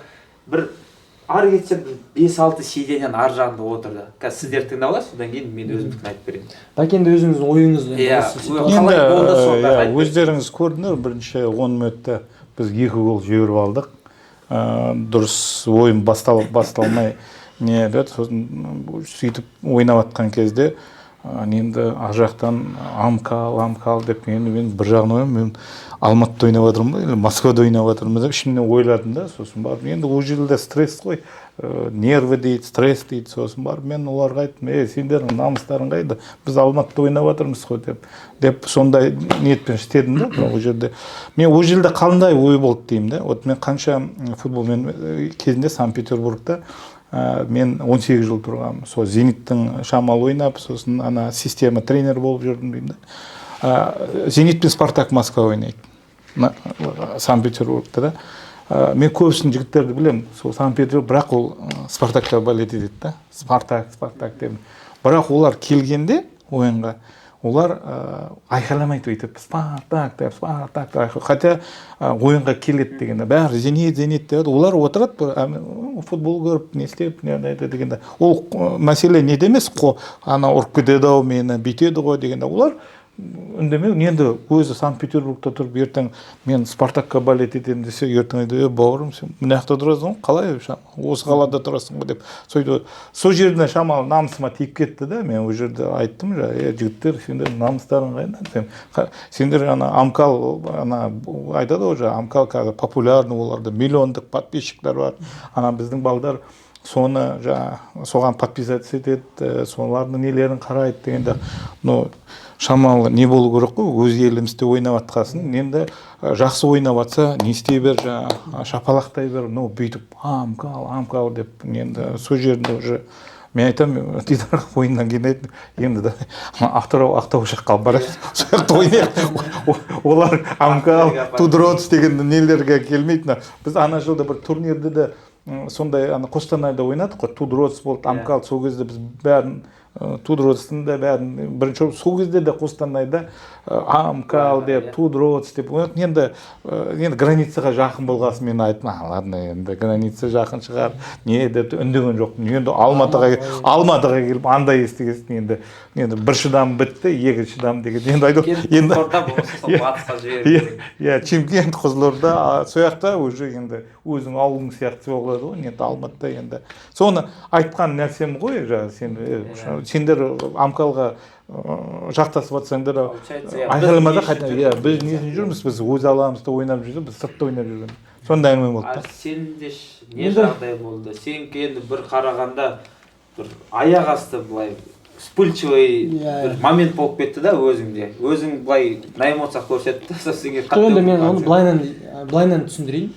Бір ары кетсе 5-6 сиденияның ар жағында отырды. Қазір сіздер тыңдап аласыз, содан кейін мен өзімдікін айтып берейін. Бәк енді өзіңіздің ойыңыз енді өздеріңіз көрдіңдер, бірінші 10 минутта біз 2 гол жіберіп алдық. Дұрыс ойын басталмай не деді, сосын сөйтіп ойнап жатқан кезде енді ар жақтан амкал деп мен бір жағынан ойым, мен Алматыда ойнап жатырмын ба или Москвада ойнап жатырмын деп ішімнен ойладым да, сосын барып енді ол жерде стресс қой, нерві дейді, стресс дейді, сосын барып мен оларға айттым, сендердің намыстарың қайда, біз Алматыда ойнап жатырмыз ғой деп сондай ниетпен істедім да. Бірақ ол жерде мен ол жерде қандай ой болды деймін да. Вот мен қанша футболмен кезінде Санкт-Петербургта мен 18 жыл тұрғанмын. Сол Зениттің шамалы ойнап, сосын ана система тренер болып жүрдім деймін да. Зенит пен Спартак Москва ойнайды. Санкт-Петербургта да. Мен көбісін жігіттерді білемін. Сол Санкт-Петербург, бірақ ол Спартакта болеть етеді да. Спартак деп. Бірақ олар келгенде ойынға, олар айқайламайды өйтіп, Спартак деп, хотя ойынға келеді дегенде, бәрі Зенит деп, олар отырады, футбол көріп, не істеп, не дегенде. Ол мәселе неде емес, ана ұрып кетеді ау мені, бүйтеді ғой дегенде. Олар үндемеу, енді өзі Санкт-Петербургта тұрып, ертең мен Спартакқа болеть етемін десе, ертең айтады, бауырым, сен мына жақта тұрасың ғой, қалай осы қалада тұрасың ғой деп. Сол жерден шамалы намысыма тиіп кетті да, мен ол жерде айттым, жігіттер, сендер намыстарың қайда? Сендер Амкал айтады ғой, Амкал қазір популярны, оларда миллиондық подписчиктар бар. Біздің балдар соны соған подписаться етеді, солардың нелерін қарайды дегенде, шамалы не болу керек қой, өз елімізде ойнап атқасын, енді жақсы ойнап атса, не істей бер, шапалақтай бер, бүйтіп, амкал деп, енді сол жерінде уже, мен айтамын, Дидар ойыннан кейін айттым, енді да Ақтау жаққа барайық, сол жақта ойнайық, олар амкал, тудроц деген нелерге келмейді. Біз ана жылда бір турнирде де сондай Қостанайда ойнадық қой, тудроц болды, амкал, сол кезде біз бәрін Тудроцтың да бәрін бірінші сол кезде де Қостанайда амкал деп, тудроц деп, енді границаға жақын болғасын мен айттым, ладно, енді граница жақын шығар, не деп үндеген жоқпын. Енді Алматыға келіп андай естігесін, енді бір шыдам бітті, екі шыдам деген. Енді батысқа жіберді. Чимкент, Қызылорда, сол жақта уже енді өзің ауылың сияқты болады ғой, енді Алматыда енді. Соны айтқан нәрсем ғой, сендер амкалға жақтасып жатсаңдар, айқайламада қайта, біз несін жүрміз, біз өз аламызда ойнап жүрміз, біз сыртта ойнап жүрміз. Сондай әңгіме болды. Сенде не жағдай болды? Сен енді бір қарағанда бір аяқ асты былай вспыльчивый бір момент болып кетті да өзіңде. Өзің былай на эмоциях көрсетті. Енді мен оны былайынан түсіндірейін.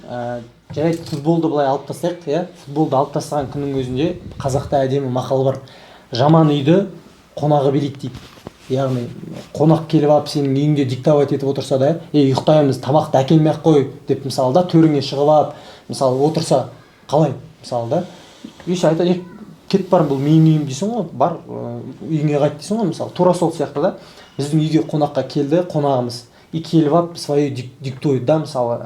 Жарайды, футболды былай алып тастайық, футболды алып тастаған күннің өзінде қазақта әдемі мақал бар. Жаман үйді қонағы билейді дейді. Яғни қонақ келіп алып сенің үйіңде диктовать етіп отырса да, ұйықтаймыз, тамақты әкелмей-ақ қой деп мысалы да төріңе шығып алып, мысалы отырса қалай? Мысалы да, айтады, кет бар, бұл менің үйім дейсің ғой, бар, үйіңе қайт дейсің ғой, мысалы. Тура сол сияқты да, біздің үйге қонаққа келді, қонағымыз. Келіп алып свою диктует да, мысалы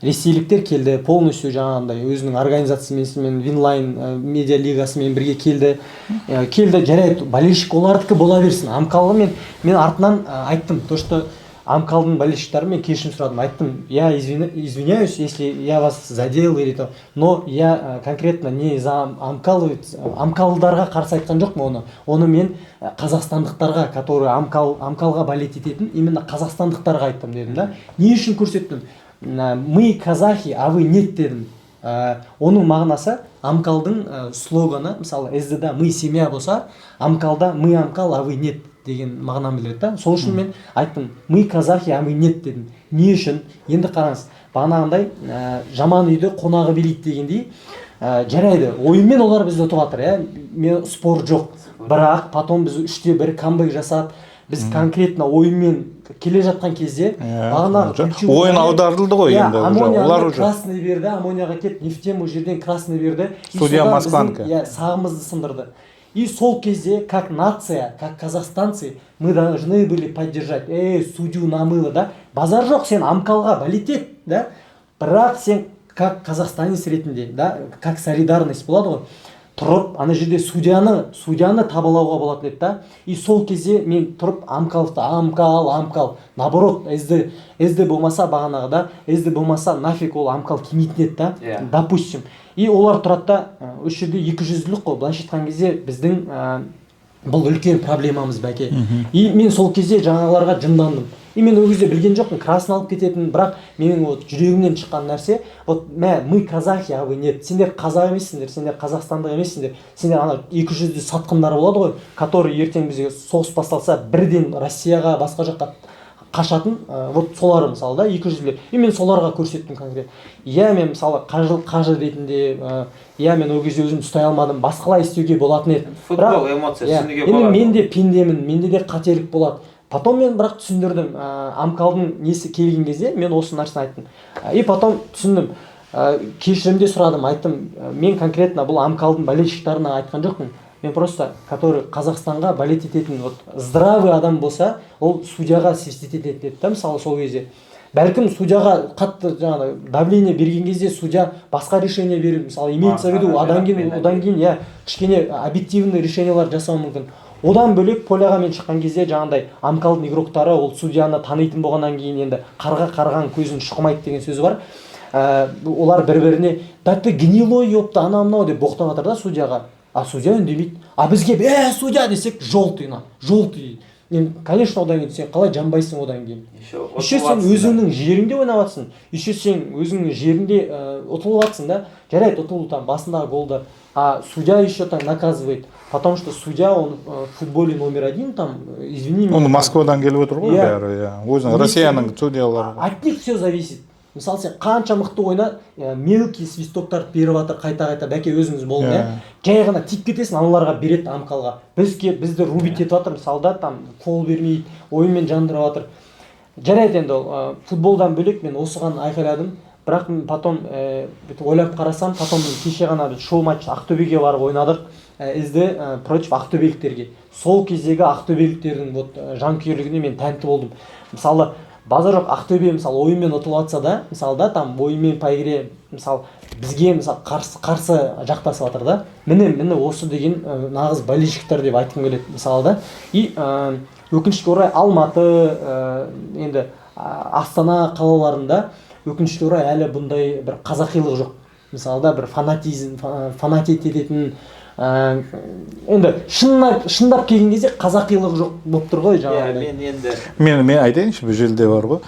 ресейліктер келді, полностью жаңағындай өзінің организациясымен, Винлайн медиа лигасымен бірге келді, жарайды, болельщик олардікі бола берсін. Амкалға мен артынан айттым, то что Амкалдың болельщиктарымен кешірім сұрадым, айттым, я извиняюсь, если я вас задел или то, но я конкретно не за амкалдарға қарсы айтқан жоқпын оны мен қазақстандықтарға, которые амкалға болеть ететін, именно қазақстандықтарға айттым дедім да. Не үшін көрсеттім? Мы казахи, а вы нет дедім. Оның мағынасы амкалдың слоганы, мысалы СД-да мы семья болса, амкалда мы амкал, а вы нет деген мағынаны білдіреді да. Сол үшін мен айттым, мы казахи, а мы нет дедім. Не үшін? Енді қараңыз, бағанағындай жаман үйді қонағы билейді дегендей, жарайды, ойынмен олар бізді ұтып жатыр, мен спор жоқ. Бірақ потом біз 3-1 камбэк жасап, біз конкретно ойынмен келе жатқан кезде ойын аударылды ғой енді. Амонияға красный берді, амонияға кет, нефтем ол жерден красный берді. Судья Москванка. Сағымызды сындырды. И сол кезде, как нация, как казахстанцы, мы должны были поддержать. Судью намылы, да? Базар жоқ, сен амкалға болеть ет, да? Бірақ сен как казахстанец ретінде, да, как солидарность болады ғой. Тұрып, ана жерде судьяны табалауға болатын еді да. И сол кезде мен тұрып Амкаловты амкал, наоборот, SD болмаса бағанағы да, SD болмаса нафиг ол Амкал келмейтін еді да, допустим. И олар тұрады да, осы жерде 200-лік қой, былайша айтқан кезде біздің бұл үлкен проблемамыз бәке. И мен сол кезде жаңағыларға жындандым. И мен ол кезде білген жоқпын, красын алып кететін, бірақ менің вот жүрегімнен шыққан нәрсе, вот мы казахи, а вы нет. Сендер қазақ емессіңдер, сендер қазақстандық емессіңдер. Сендер ана 200-ді сатқындар болады ғой, который ертең бізге соғыс басталса бірден Россияға, басқа жаққа қашатын, вот солар мысалы да, 200-лер. И мен соларға көрсеттім конкрет. Иә, мен мысалы қажы ретінде, иә, мен ол кезде өзім ұстай алмадым, басқалай істеуге болатын еді. Футбол эмоция түсінуге болады. болады. Мен де пендемін, менде де қателік болады. Потом мен бірақ түсіндірдім, Амкалдың несі келген кезде мен осы нәрсені айттым. И потом түсіндім, кешірімде сұрадым, айттым, мен конкретно бұл Амкалдың болельщиктарына айтқан жоқпын. Мен просто, который Қазақстанға болеть ететін, вот здравый адам болса, ол судьяға свистететін еді, мысалы сол кезде. Бәлкім судьяға қатты жаңағы давление берген кезде судья басқа решение береді, мысалы имеется в виду, одан кейін я кішкене объективный решениялар жасау мүмкін. Одан бөлек поляға мен шыққан кезде жаңағыдай Амкалдың игроктары ол судьяны танитын болғаннан кейін енді қарға қарған көзін шұқымайды деген сөз бар. Олар бір-біріне тәтті гнилой ёпты анау деп боқтап жатыр да судьяға. А судья үндемейді. А бізге судья десек желтый. Енді, конечно, одан кейін сен қалай жанбайсың одан кейін. Еще сен өзіңнің жеріңде ойнап жатсың. Еще сен өзіңнің жеріңде ұтылып жатсың да. Жарайды, ұтылу там басындағы голда. А судья еще там наказывает. Потому что судья, он в футболе номер 1, там, извини меня. Он Москвадан келіп отыр ғой бәрі, өзінің Россияның судьялары. От них все зависит. Мысалы сен қанша мықты ойна, мелкий свистоктарды беріп жатыр, қайта бәке өзіңіз болың, жай ғана тиіп кетесің, аналарға береді Амкалға. Бізді рубить етіп жатыр, мысалы да, там фол бермейді, ойынмен жандырып жатыр. Жарайды енді футболдан бөлек мен осыған айқайладым, бірақ потом ойлап қарасам, потом кеше ғана біз шоу матч Ақтөбеге барып ойнадық, SD против ақтөбеліктерге. Сол кездегі ақтөбеліктердің вот жанкүйерлігіне мен тәнті болдым. Мысалы базар жоқ, Ақтөбе мысалы ойынмен ұтылып жатса да, мысалы да, там ойынмен по игре, мысалы бізге мысалы қарсы жақтасып жатыр да. Міне осы деген нағыз болельщиктер деп айтқым келеді, мысалы да. И өкінішке орай Алматы, енді Астана қалаларында өкінішке орай әлі бұндай бір қазақилық жоқ. Мысалы да, бір фанатит ететін, енді шындап келген кезде қазақилық жоқ болып тұр ғой жаңағыдай. Мен айтайыншы, бұл жерде бар ғой,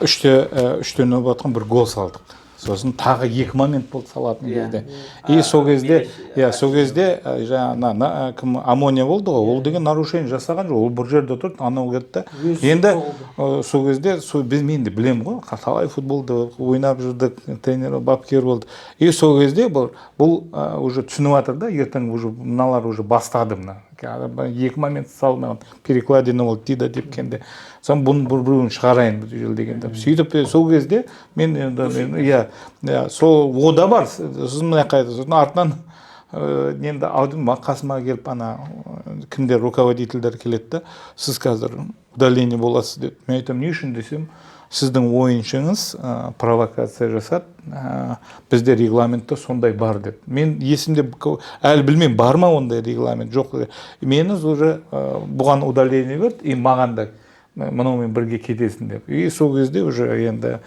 үштен өтіп жатқан бір гол салдық. Сосын тағы 2 момент болды салатын кезде. И сол кезде жаңа кім Амония болды ғой, ол деген нарушение жасаған жоқ, ол бір жерде тұрды, анау кетті. Енді сол кезде мен де білем ғой, қалай футболды ойнап жүрдік, тренер, бапкер болды. И сол кезде бұл уже түсініп жатыр да, ертең уже мыналар уже бастады мына. 2 момент салмаған, перекладина болды дейді деп кенде. Сон бұны шығарайын бұл жел дегенде. Сөйтіп сол кезде мен сол ода бар, сосын мына қайда, сосын артынан енді алдым қасыма келіп ана кімдер руководительдер келеді, сіз қазір удаление боласыз деді. Мен айтам, не үшін десем, сіздің ойыншыңыз провокация жасады, бізде регламентте сондай бар деді. Мен есімде әлі білмеймін, бар ма ондай регламент, жоқ. Мені уже бұған удаление берді, и маған да мынаумен бірге кетесің деп. И сол кезде уже енді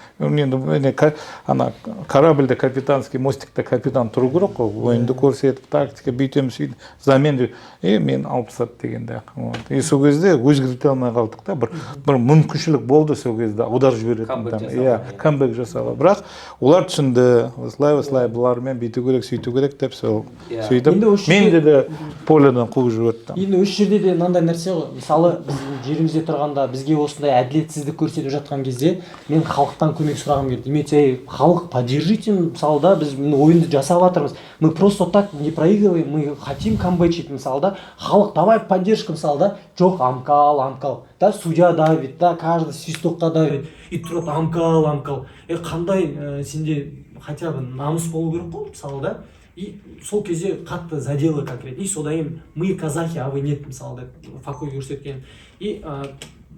ана корабльде капитанский мостикте капитан тұру керек қой, ойынды көрсетіп, тактика бүйтеміз, замен деп. Мен алып тастады дегенде. И сол кезде өзгерте алмай қалдық та, бір мүмкіншілік болды сол кезде удар жіберетін. Камбэк жасауға. Бірақ олар түсінді, осылай бұлармен бүйту керек, сөйту керек деп сол. Сөйтіп менде де поледан қуып жіберді. Енді осы жерде де мынандай нәрсе ғой. Мысалы біздің жерімізде тұрғанда бізге осындай әділетсіздік көрсетіп жатқан кезде мен халықтан көмек сұрағым келді. Демек, халық поддержите, мысалы да, біз ойынды жасап жатырмыз. Мы просто так не проигрываем, мы хотим камбэчить, мысалы да. Халық давай поддержка, мысалы да. Жоқ, Амкал. Да, судья давит, да, каждый свистокқа давит. И тұрады Амкал. Қандай сенде хотя бы намыс болу керек қой, мысалы да. И сол кезде қатты задело конкретно. И содан кейін мы казахи, а вы нет, мысалы да, факой көрсеткен. И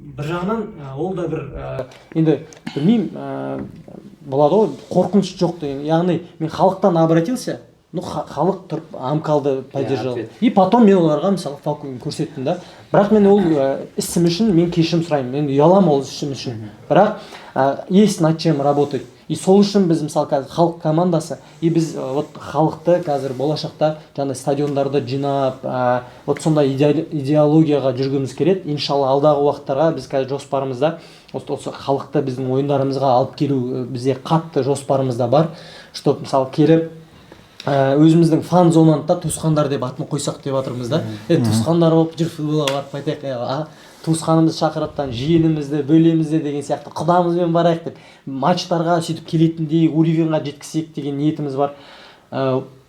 бір жағынан ол да бір енді білмеймін, болады ғой қорқыныш жоқ деген, яғни мен халықтан обратился, ну халық тұрып амкалды поддержал, и потом мен оларға мысалы факуин көрсеттім да, бірақ мен ол ісім үшін мен кешірім сұраймын, мен ұяламын ол ісім үшін, бірақ есть над чем работать. И сол үшін біз мысалы қазір халық командасы, и біз вот халықты қазір болашақта жаңағыдай стадиондарды жинап, вот сондай идеологияға жүргіміз келеді. Иншалла алдағы уақыттарға біз қазір жоспарымызда осы халықты біздің ойындарымызға алып келу бізде қатты жоспарымызда бар, чтобы мысалы келіп өзіміздің фан зонаны да туысқандар деп атын қойсақ деп жатырмыз да. Туысқандар болып жүр футболға барып қайтайық, туысқанымызды шақырып жиенімізді бөлемізді деген сияқты құдамызбен барайық деп матчтарға сөйтіп келетіндей уровеньға жеткізсек деген ниетіміз бар.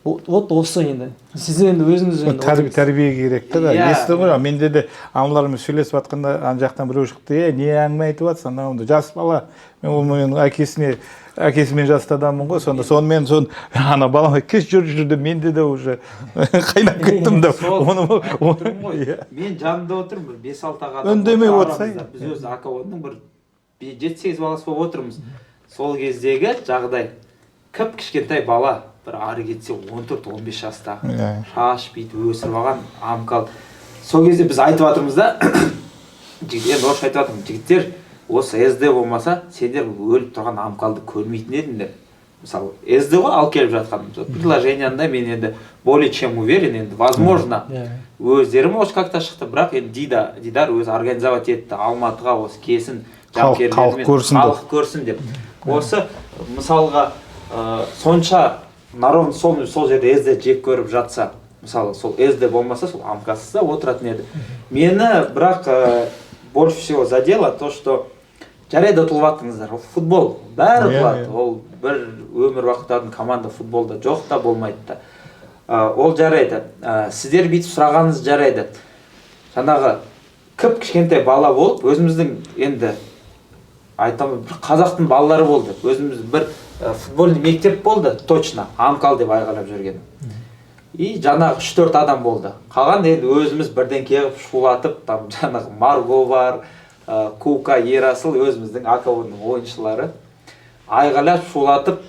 Вот осы енді сіз енді өзіңіз тәрбие керек та. Естідің ғой, менде де амалармен сөйлесіп жатқанда ана жақтан біреу шықты, не әңгіме айтып жатсың, анау жас бала, мен әкесімен жасты адаммын ғой, сонымен ана балам кеш жүр деп менде де уже қайнап кеттім деп. Мен жанымда отырмын, бір 5-6 адам. Үндемей отырсай. Біз өз акаонның бір 7-8 баласы болып отырмыз. Сол кездегі жағдай кіп кішкентай бала, бір ары кетсе 14-15 жаста, шаш бүйтіп өсіріп алған амкал. Сол кезде біз айтып жатырмыз да, енді орысша айтып жатырмын, жігіттер, осы СД болмаса, сендер өліп тұрған амкалды көрмейтін едіңдер. Мысалы, СД ғой алып келіп жатқан предложенияда мен енді более чем уверен, енді возможно өздері может как-то шықты, бірақ енді Дидар өзі организовать етті, Алматыға осы кесін халық көрсін деп. Осы мысалға сонша народ сол жерде СД жек көріп жатса, мысалы сол СД болмаса, сол амкасыз да отыратын еді. Мені бірақ больше всего задело то, что жарайды ұтылып аттыңыздар, футбол бәрі ұтылады, ол бір өмір уақыттардың команда футболда жоқ та болмайды да. Ол жарайды, сіздер бүйтіп сұрағаныңыз жарайды. Жаңағы кіп кішкентай бала болып, өзіміздің енді айтамын, бір қазақтың балалары болды, өзіміз бір футбольный мектеп болды, точно, амкал деп айғайлап жүрген. И жаңағы 3-4 адам болды. Қалған енді өзіміз бірден келіп шулатып, там жаңағы Марго бар, Кука, Ерасыл, өзіміздің акаонның ойыншылары айғайлап шулатып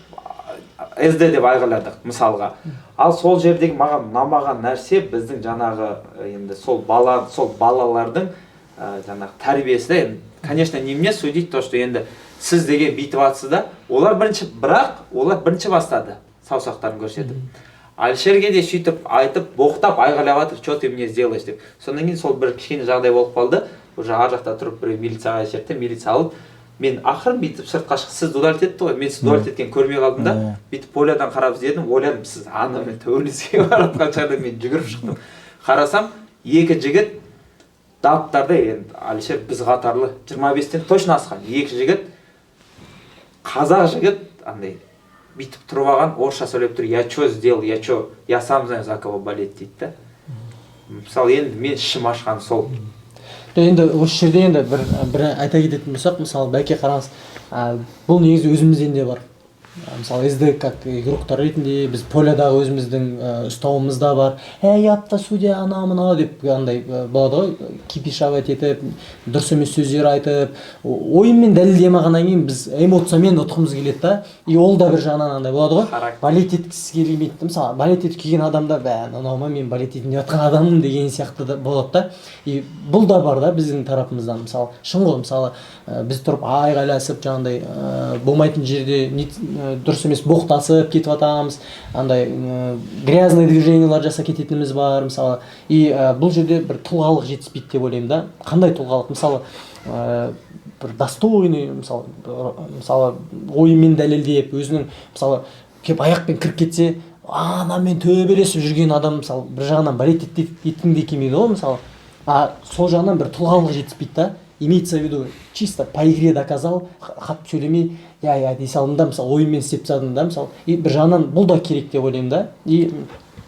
СД деп айғайладық мысалға. Ал сол жердегі маған ұнамаған нәрсе біздің жаңағы енді сол балалардың жаңағы тәрбиесі. Конечно, не мне судить то, что енді сіз деген бүйтіп жатсыз да, олар бірінші бастады саусақтарын көрсетіп. Алишерге де сөйтіп айтып, боқтап, айғайлап жатыр, что ты мне сделаешь деп. Содан кейін сол бір кішкене жағдай болып қалды. Уже ар жақта тұрып бір милицияға жерді, милиция алып, мен ақырын бүйтіп сыртқа шығып, сіз удалить етті ғой, мен сіз удалить еткен көрмей қалдым да, бүйтіп полядан қарап іздедім, ойладым, сіз анамен төбелеске барып қаншада мен жүгіріп шықтым. Қарасам, 2 жігіт дауыттарда, енді Алишер біз қатарлы 25-тен точно асқан, 2 жігіт, қазақ жігіт, андай бүйтіп тұрып алған, орысша сөйлеп тұр, я что сделал, я сам знаю, за кого болеть дейді да. Мысалы, енді мен ішім ашқан сол. Енді осы жерде енді бір айта кететін болсақ, мысалы Бәке қараңыз, бұл негізі өзімізден де бар. Мысалы СД как игроктар ретінде біз полядағы өзіміздің ұстауымыз да бар. Апта судья ана деп андай болады ғой, кипишавать етіп, дұрыс емес сөздер айтып, ойынмен дәлелдемағаннан кейін біз эмоциямен ұтқымыз келеді да. И ол да бір жағынан андай болады ғой. Балет еткісі келмейді. Мысалы балет етіп келген адамда ұнаума мен балет етейін деп жатқан адаммын деген сияқты да болады да. И бұл да бар да біздің тарапымыздан. Мысалы шын ғой, мысалы біз тұрып айғайласып жаңағыдай болмайтын жерде дұрыс емес боқтасып кетіп жатамыз, андай грязный движениялар жасап кететініміз бар, мысалы. И бұл жерде бір тұлғалық жетіспейді деп ойлаймын да. Қандай тұлғалық? Мысалы бір достойный, мысалы ойымен дәлелдеп, өзінің мысалы кеп аяқпен кіріп кетсе, анамен төбелесіп жүрген адам, мысалы бір жағынан балет еткің де келмейді ғой, мысалы. Сол жағынан бір тұлғалық жетіспейді да. Имеется в виду, чисто по игре доказал, хат сөйлемей, я дей салдым да, мысалы ойынмен істеп тастадым да, мысалы. И бір жағынан бұл да керек деп ойлаймын да. И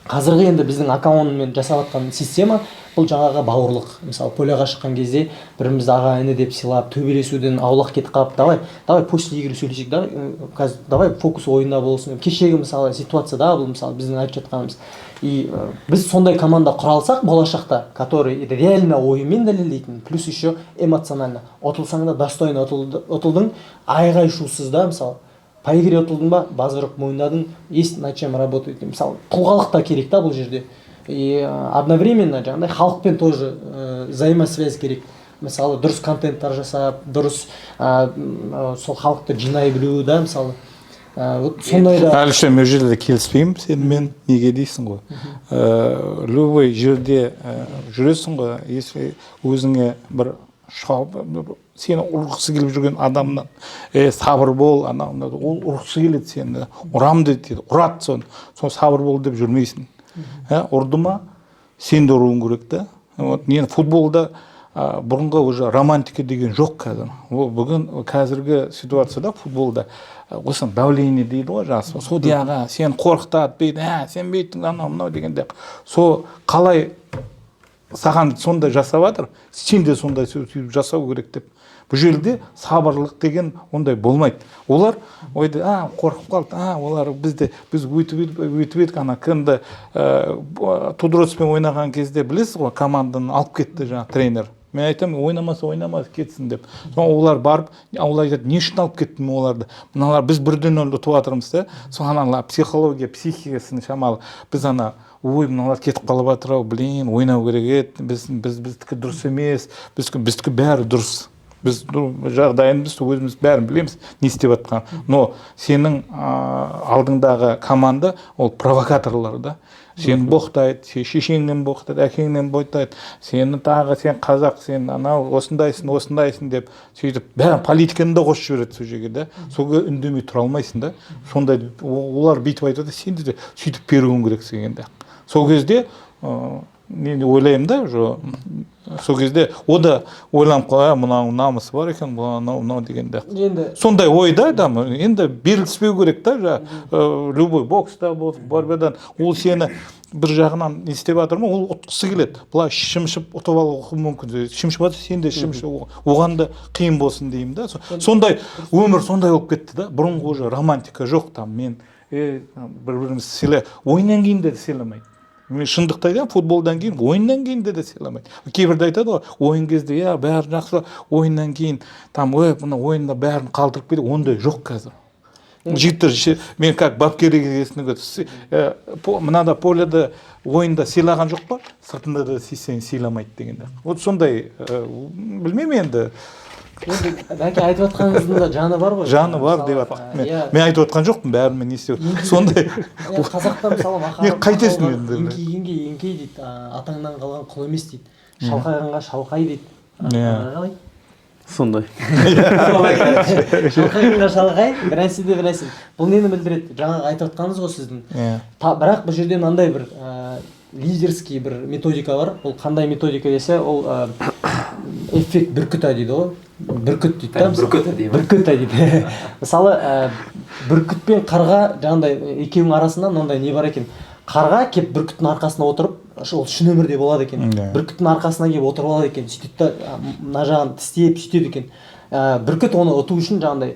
қазіргі енді біздің аккаунтмен жасап жатқан система бұл жаңағы бауырлық. Мысалы поляға шыққан кезде бірімізді аға іні деп сыйлап төбелесуден аулақ кетіп қалып, давай после игры сөйлесейік, қазір давай фокус ойында болсын. Кешегі мысалы ситуацияда бұл мысалы біздің айтып жатқанымыз. И біз сондай команда құра алсақ болашақта, который реально ойымен дәлелдейтін, плюс еще эмоционально. Ұтылсаң да достойно ұтылдың, айғай-шусыз да, мысалы по игре ұтылдың ба, базырық мойындадың, есть над чем работать. Мысалы тұлғалық та керек та бұл жерде. И одновременно жаңағыдай халықпен тоже взаимосвязь керек. Мысалы дұрыс контенттар жасап, дұрыс сол халықты жинай білу да, мысалы сондай да. Әлішер, мен жерде келіспеймін сенімен, неге дейсің ғой. Любой жерде жүресің ғой, если өзіңе бір сені ұрғысы келіп жүрген адамнан сабыр бол, ол ұрғысы келеді сені, ұрам дейді, ұрады соны сабыр бол деп жүрмейсің. Ұрды ма, сен де ұруың керек та. Енді футболда бұрынғы уже романтика деген жоқ қазір. Бүгін қазіргі ситуацияда футболда осы давление дейді ғой, жасы. Судьяға сен қорқытады, бейді, сен бейттің анау дегенде. Сол қалай саған сондай жасап жатыр, сен де сондай жасау керек деп. Бұл жерде сабырлық деген ондай болмайды. Олар ойды, қорқып қалды, олар біз өйтіп едік, кімді Тудроспен ойнаған кезде білесіз ғой, команданы алып кетті жаңа тренер. Мен айтамын, ойнамас кетсін деп. Олар барып, олар айтады, не үшін алып кеттім оларды? Мыналар біз 1-0 ұтып жатырмыз да. Соған психология, психикасын шамалы. Біз мыналар кетіп қалып жатыр, ойнау керек еді, біздікі дұрыс емес, біздікі бәрі дұрыс. Біз жағдайымыз өзіміз бәрін білеміз, не істеп жатқан. Но сенің алдыңдағы команда ол провокаторлар да. Сені боқтайды, шешеңнен боқтайды, әкеңнен боқтайды. Сені тағы сен қазақ, сен анау осындайсың деп сөйтіп бәрін политиканы да қосып жібереді сол жерге да. Соға үндемей тұра алмайсың да. Сондай олар бүйтіп айтады, сен де сөйтіп беруің керек дегенде. Сол кезде мен ойлаймын да, сол кезде о да ойланып қалай, мынау намысы бар екен, мынау дегенде. Сондай ойда енді беріліспеу керек та, любой бокста болсын, борьбадан ол сені бір жағынан не істеп жатыр ма, ол ұтқысы келеді. Бұлай шымшып ұтып алуы мүмкін. Шымшып жатыр, сен де шымшып, оған да қиын болсын деймін да. Сондай өмір сондай болып кетті да. Бұрынғы уже романтика жоқ там. Мен бір-біріміз сыйлай, ойыннан кейін де сыйламайды. Мен шындықты айтамын, футболдан кейін, ойыннан кейін де сыйламайды. Кейбірді айтады ғой, ойын кезде, бәрі жақсы, ойыннан кейін, мына ойында бәрін қалдырып кетеді, ондай жоқ қазір. Жігіттер, мен как бапкер есіне мынада поляда ойында сыйлаған жоқ па, сыртында да сыйсаң сыйламайды дегенде. Вот сондай, білмеймін енді. Бәке айтып жатқаныңыздың да жаны бар ғой. Жаны бар деп жатқан. Мен айтып жатқан жоқпын, бәрін мен естеп. Сондай. Қазақта мысалы мақал. Қайтесің енді. Еңкейгенге еңкей дейді, атаңнан қалған құл емес дейді. Шалқайғанға шалқай дейді. Сондай. Шалқайғанға шалқай, бірәсін. Бұл нені білдіреді? Жаңағы айтып жатқаныңыз ғой сіздің. Бірақ бұл жерде мынандай бір лидерский бір методика бар. Ол қандай методика десе, ол эффект бүркіті дейді ғой. Бүркіт дейді да. Бүркіті дейді. Мысалы, бүркіт пен қарға жаңағыдай екеуінің арасында мынандай не бар екен. Қарға кеп бүркіттің арқасына отырып, ол шын өмірде болады екен. Бүркіттің арқасына кеп отырып алады екен. Сөйтіп та мына жағын тістеп сөйтеді екен. Бүркіт оны ұту үшін жаңағыдай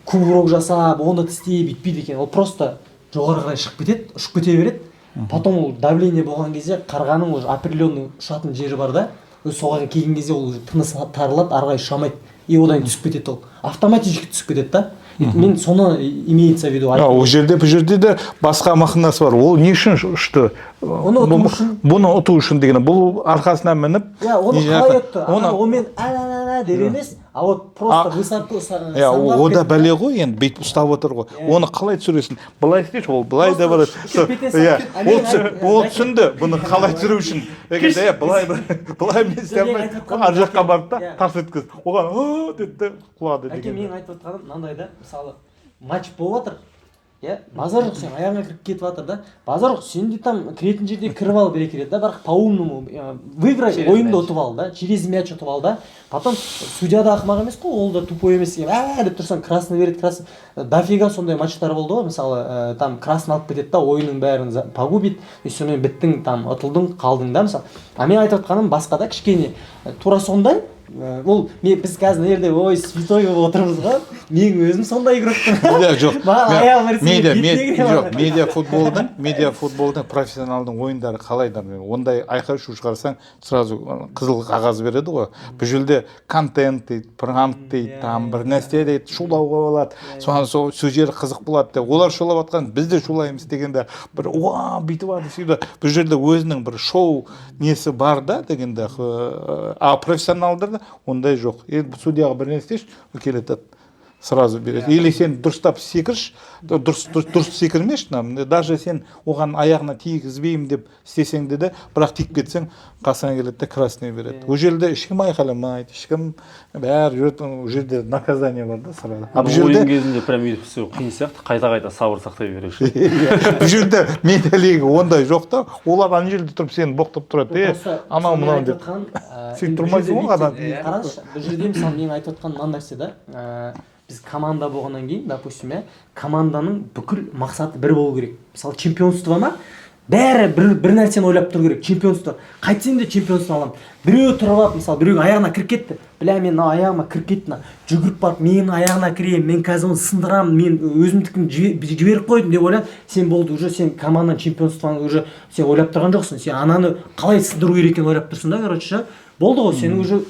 кувырок жасап, оны тістеп бүйтпейді екен. Ол просто жоғары қарай шығып кетеді, ұшып кете береді. Потом ол давление болған кезде қарғаның уже определенный ұшатын жері бар да. Соған келген кезде ол тынысы тарылады, арғай ұшамайды. И одан түсіп кетеді ол. Автоматически түсіп кетеді да. Мен соны имеется в виду. Ол жерде бұл жерде де басқа мақинасы бар. Ол не үшін ұшты? Оны ұту үшін. Бұны ұту үшін деген. Бұл арқасына мініп. Оны қалай ұтты? Онымен деп емес, а вот просто высоту санап. Ода бәле ғой, енді бүйтіп ұстап отыр ғой. Оны қалай түсіресің? Былай істейші, ол былай да барады. Ол түсінді, бұны қалай түсіру үшін. Былай мен істемей, ар жаққа барып та тарс еткіз. Оған деді құлады деген. Мен айтып отқаным мынандай да, мысалы матч болып жатыр, базар жоқ, сен аяғыңа кіріп кетіп жатыр да, базар жоқ, сен де там кіретін жерде кіріп ал бере керек да, бірақ по-умному выиграй, ойынды ұтып ал да, через мяч ұтып ал да, потом судья да ақымақ емес қой, ол да тупой емес, деп тұрсаң красный береді, красный, дофига сондай матчтар болды ғой, мысалы там красный алып кетеді да, ойынның бәрін погубит, и сонымен біттің, там ұтылдың, қалдың да, мысалы. А мен айтып отқаным басқа да, кішкене тура сондай. Ол біз қазір мына жерде ой святой болып отырмыз ғой, мен өзім сондай игрокпын. Жоқ, медиа футболдың профессионалдың ойындары қалайдар, ондай айқай шу шығарсаң сразу қызыл қағаз береді ғой. Бұл жерде контент дейді, пранк дейді, там бір нәрсе дейді, шулауға болады, соған сол жері қызық болады деп, олар шулап жатқан біз де шулаймыз дегенде бір уа бүйтіп жатыр сөйтіп. Бұл жерде өзінің бір шоу несі бар да дегенде, а профессионалдар ондай жоқ. Енді судьяға бір нәрсе істеші, келеді сразу береді. Или сен дұрыстап секірші, дұрыс секірмеші, даже сен оған аяғына тигізбеймін деп істесең де, бірақ тиіп кетсең, қасыңа келеді де красный береді. Ол жерде ешкім айқайламайды, ешкім бәрі жүреді, ол жерде наказание бар да сразу. Ойын кезінде прям өйтіп істеу қиын сияқты, қайта сабыр сақтай беруші. Бұл жерде менталигі ондай жоқ та, олар ана жерде тұрып сені боқтап тұрады, анау мынау деп. Сен тұрмайсың ғой адам. Қарашы, бұл жерде мысалы мен айтып отқан мына нәрсе да, біз команда болғаннан кейін, допустим, команданың бүкіл мақсаты бір болу керек. Мысалы чемпионство ма, бәрі бір нәрсені ойлап тұру керек. Чемпионство. Қайтсем де чемпионство аламын. Біреу тұрып алып, мысалы біреудің аяғына кіріп кетті. Бля, мен аяғыма кіріп кетті, жүгіріп барып, менің аяғына кірейін, мен қазір оны сындырамын, мен өзімдікін жіберіп қойдым деп ойлап, сен болды уже, сен команданың чемпионствоны уже сен ойлап тұрған жоқсың. Сен ананы қалай сындыру керек екенін ойлап тұрсың да, короче. Болды ғой, сенің уже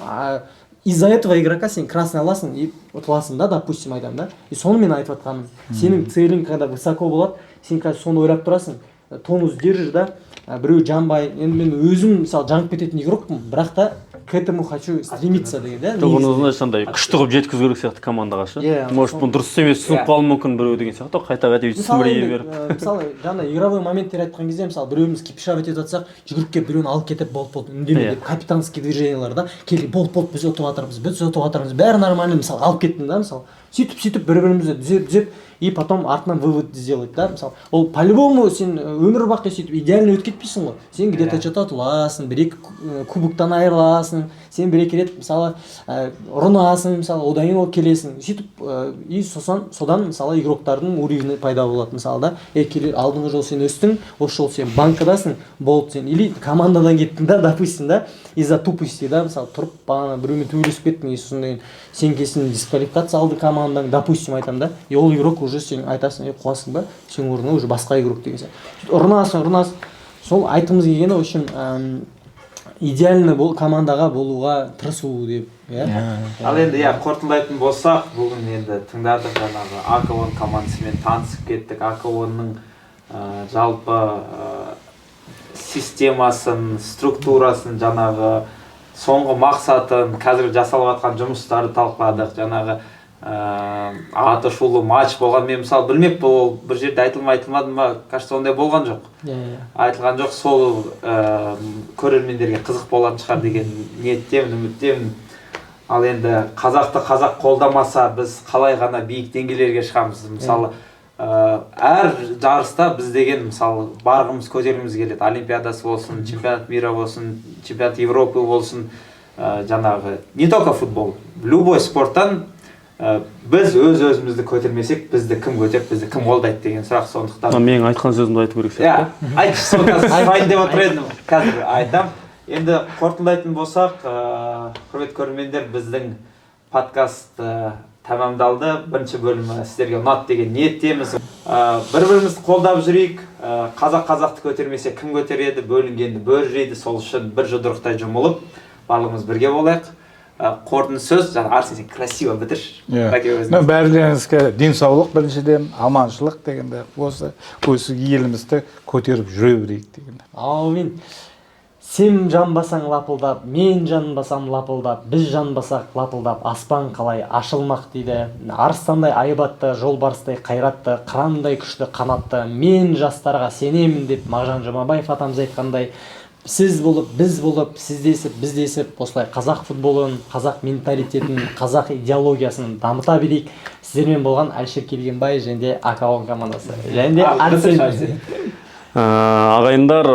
из-за этого игрока сен красный аласың и ұтыласың да, допустим, айтамын да. И соны мен айтып отқаным. Сенің целің когда высоко болады, сен қазір соны ойлап тұрасың, тонус держишь да, біреу жанбай, енді мен өзім мысалы жанып кететін игрокпын, бірақ та к этому хочу стремиться деген да. Оны значит андай күшті қылып жеткізу керек сияқты командаға ше. Может бұны дұрыс емес түсініп қалуы мүмкін біреу деген сияқты, қайта өйтіп сімірейе беріп. Мысалы жаңа игровой моменттер айтқан кезде мысалы біреуміз кипишап етіп жатсақ, жүгіріп келіп біреуін алып кетіп болды үндеме деп капитанский движениялар да, келіп болды біз ұтып жатырмыз, бәрі нормально, мысалы алып кеттің да, мысалы сөйтіп бір-бірімізді түзеп и потом артынан вывод сделать да, мысалы ол по-любому сен өмір бақи сөйтіп идеально өтіп кетпейсің ғой, сен где-то что-то ұтыласың, бір-екі кубоктан айырыласың, сен бір-екі рет мысалы ұрынасың, мысалы одан кейін ол келесің сөйтіп и содан мысалы игроктардың уровені пайда болады, мысалы да алдыңғы жол сен өстің, осы жол сен банкадасың, болды сен или командадан кеттің да, допустим да, из-за тупости да, мысалы тұрып бағана біреумен төбелесіп кеттің, и содан кейін сен келсін дисквалификация алды командаң, допустим айтамын да, и ол игрок уже сен айтасың, қуасың ба, сен орнына уже басқа игрок деген сияқты. Ұрынасың. Сол айтқымыз келгені, в общем, идеальный командаға болуға тырысу деп, Ал енді қорытындылайтын болсақ, бүгін енді тыңдадық жаңағы АКО командасымен танысып кеттік, АКО-ның жалпы системасын, структурасын, жаңағы соңғы мақсатын, қазір жасалып жатқан жұмыстарды талқыладық, жаңағы аты шулы матч болған. Мен мысалы білмеп, ол бір жерде айтылмады ма, кажется, ондай болған жоқ. Айтылған жоқ, сол көрермендерге қызық болатын шығар деген ниеттемін, үміттемін. Ал енді қазақ қолдамаса, біз қалай ғана биік деңгейлерге шығамыз. Мысалы әр жарыста біз деген мысалы барғымыз, көтеріміз келеді. Олимпиадасы болсын, чемпионат мира болсын, чемпионат Европы болсын, жаңағы не только футбол, любой спорттан біз өзімізді көтермесек, бізді кім көтеріп, бізді кім қолдайды деген сұрақ. Сондықтан менің айтқан сөзімді айту керек сияқты. Айтшы, сол қазір айтайын деп отыр едім, қазір айтам. Енді қорытындылайтын болсақ, құрметті көрермендер, біздің подкаст тамамдалды. Бірінші бөлімі сіздерге ұнады деген ниеттеміз. Бір-бірімізді қолдап жүрейік. Қазақты көтермесе кім көтереді, бөлінгенді бөлжейді. Сол үшін бір жұдырықтай жұмылып, барлығымыз бірге болайық. Қорытынды сөз, Арсен, сен красиво бітірші. Бәріңізге денсаулық біріншіден, аманшылық дегенде, осы елімізді көтеріп жүре берейік дегенде. Аумин. Сен жанбасаң лапылдап, мен жанбасам лапылдап, біз жанбасақ лапылдап, аспан қалай ашылмақ дейді. Арыстандай айбатты, жолбарыстай қайратты, қырандай күшті қанатты, мен жастарға сенемін деп Мағжан Жұмабаев атамыз айтқандай, сіз болып, біз болып, сіз десіп, біз десіп, осылай қазақ футболын, қазақ менталитетін, қазақ идеологиясын дамыта берейік. Сіздермен болған Әлішер Келгенбай және де АКАОН командасы. Және де Арсен. Ағайындар,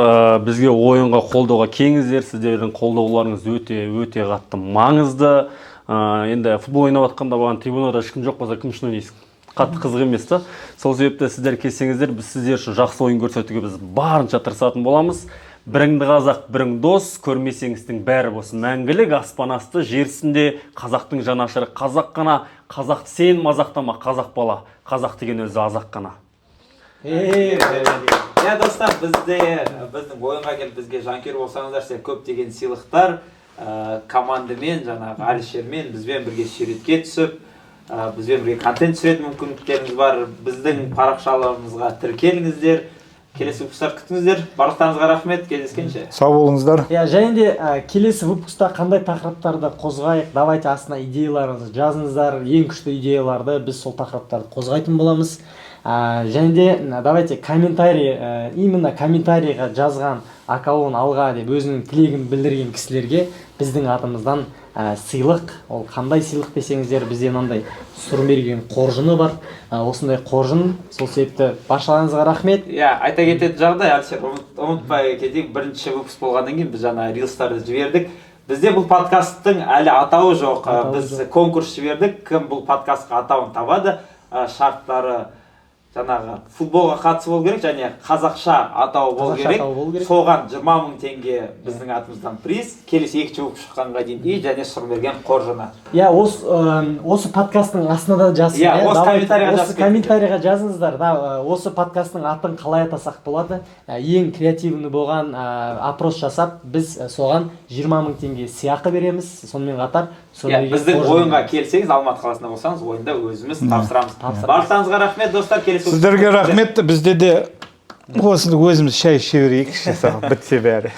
бізге ойынға қолдауға кеңіздер, сіздердің қолдауларыңыз өте қатты маңызды. Енді футбол ойнап жатқанда болған трибунада ешкім жоқ болса, кім үшін ойнайсың? Қатты қызық емес та. Сол себепті сіздер келсеңіздер, біз сіздер үшін жақсы ойын көрсетуге біз барынша тырысатын боламыз. Біріңді қазақ, бірің дос, көрмесеңіздің бәрі болсын мәңгілік, аспан асты, жер үстінде қазақтың жанашыры қазақ қана, қазақ сен мазақтама, қазақ бала, қазақ деген өзі азақ қана. Я достар, біздің ойынға келіп бізге жанкүйер болсаңыздар, сіздер көптеген сыйлықтар командамен, жаңағы Әлішермен бізбен бірге суретке түсіп, бізбен бірге контент түсіретін мүмкіндіктеріңіз бар. Біздің парақшаларымызға тіркеліңіздер. Келесі выпустар күтіңіздер. Барлықтарыңызға рахмет, кездескенше. Сау болыңыздар. Және де келесі выпуста қандай тақырыптарды қозғайық, давайте астына идеяларыңызды жазыңыздар. Ең күшті идеяларды біз сол тақырыптарды қозғайтын боламыз. Және де давайте именно комментарийға жазған АКАОН алға деп өзінің тілегін білдірген кісілерге біздің атымыздан сыйлық, ол қандай сыйлық десеңіздер, бізде мынандай Сұрмерген қоржыны бар. Осындай қоржын, сол себепті баршаларыңызға рахмет. Айта кететін жағдай, Әлішер, ұмытпай кетейік, бірінші выпуск болғаннан кейін біз жаңа рилстарды жібердік. Бізде бұл подкасттың әлі атауы жоқ. Біз конкурс жібердік, кім бұл подкастқа атауын табады, шарттары жаңағы футболға қатысы болу керек, және қазақша атауы болу керек. Соған 20 000 теңге біздің атымыздан приз, келесі 2 выпуск шыққанға дейін және Сұрмерген қоржыны. Осы подкасттың астына да жазсын. Осы комментарийға жазыңыздар. Осы подкасттың атын қалай атасақ болады? Ең креативный болған опрос жасап, біз соған 20 000 теңге сыйақы береміз. Сонымен қатар біздің ойынға келсеңіз, Алматы қаласында болсаңыз, ойында өзіміз тапсырамыз. Баршаңызға рахмет, достар. Сіздерге рахмет. Бізде де осыны өзіміз шай іше берейік, бітсе бәрі.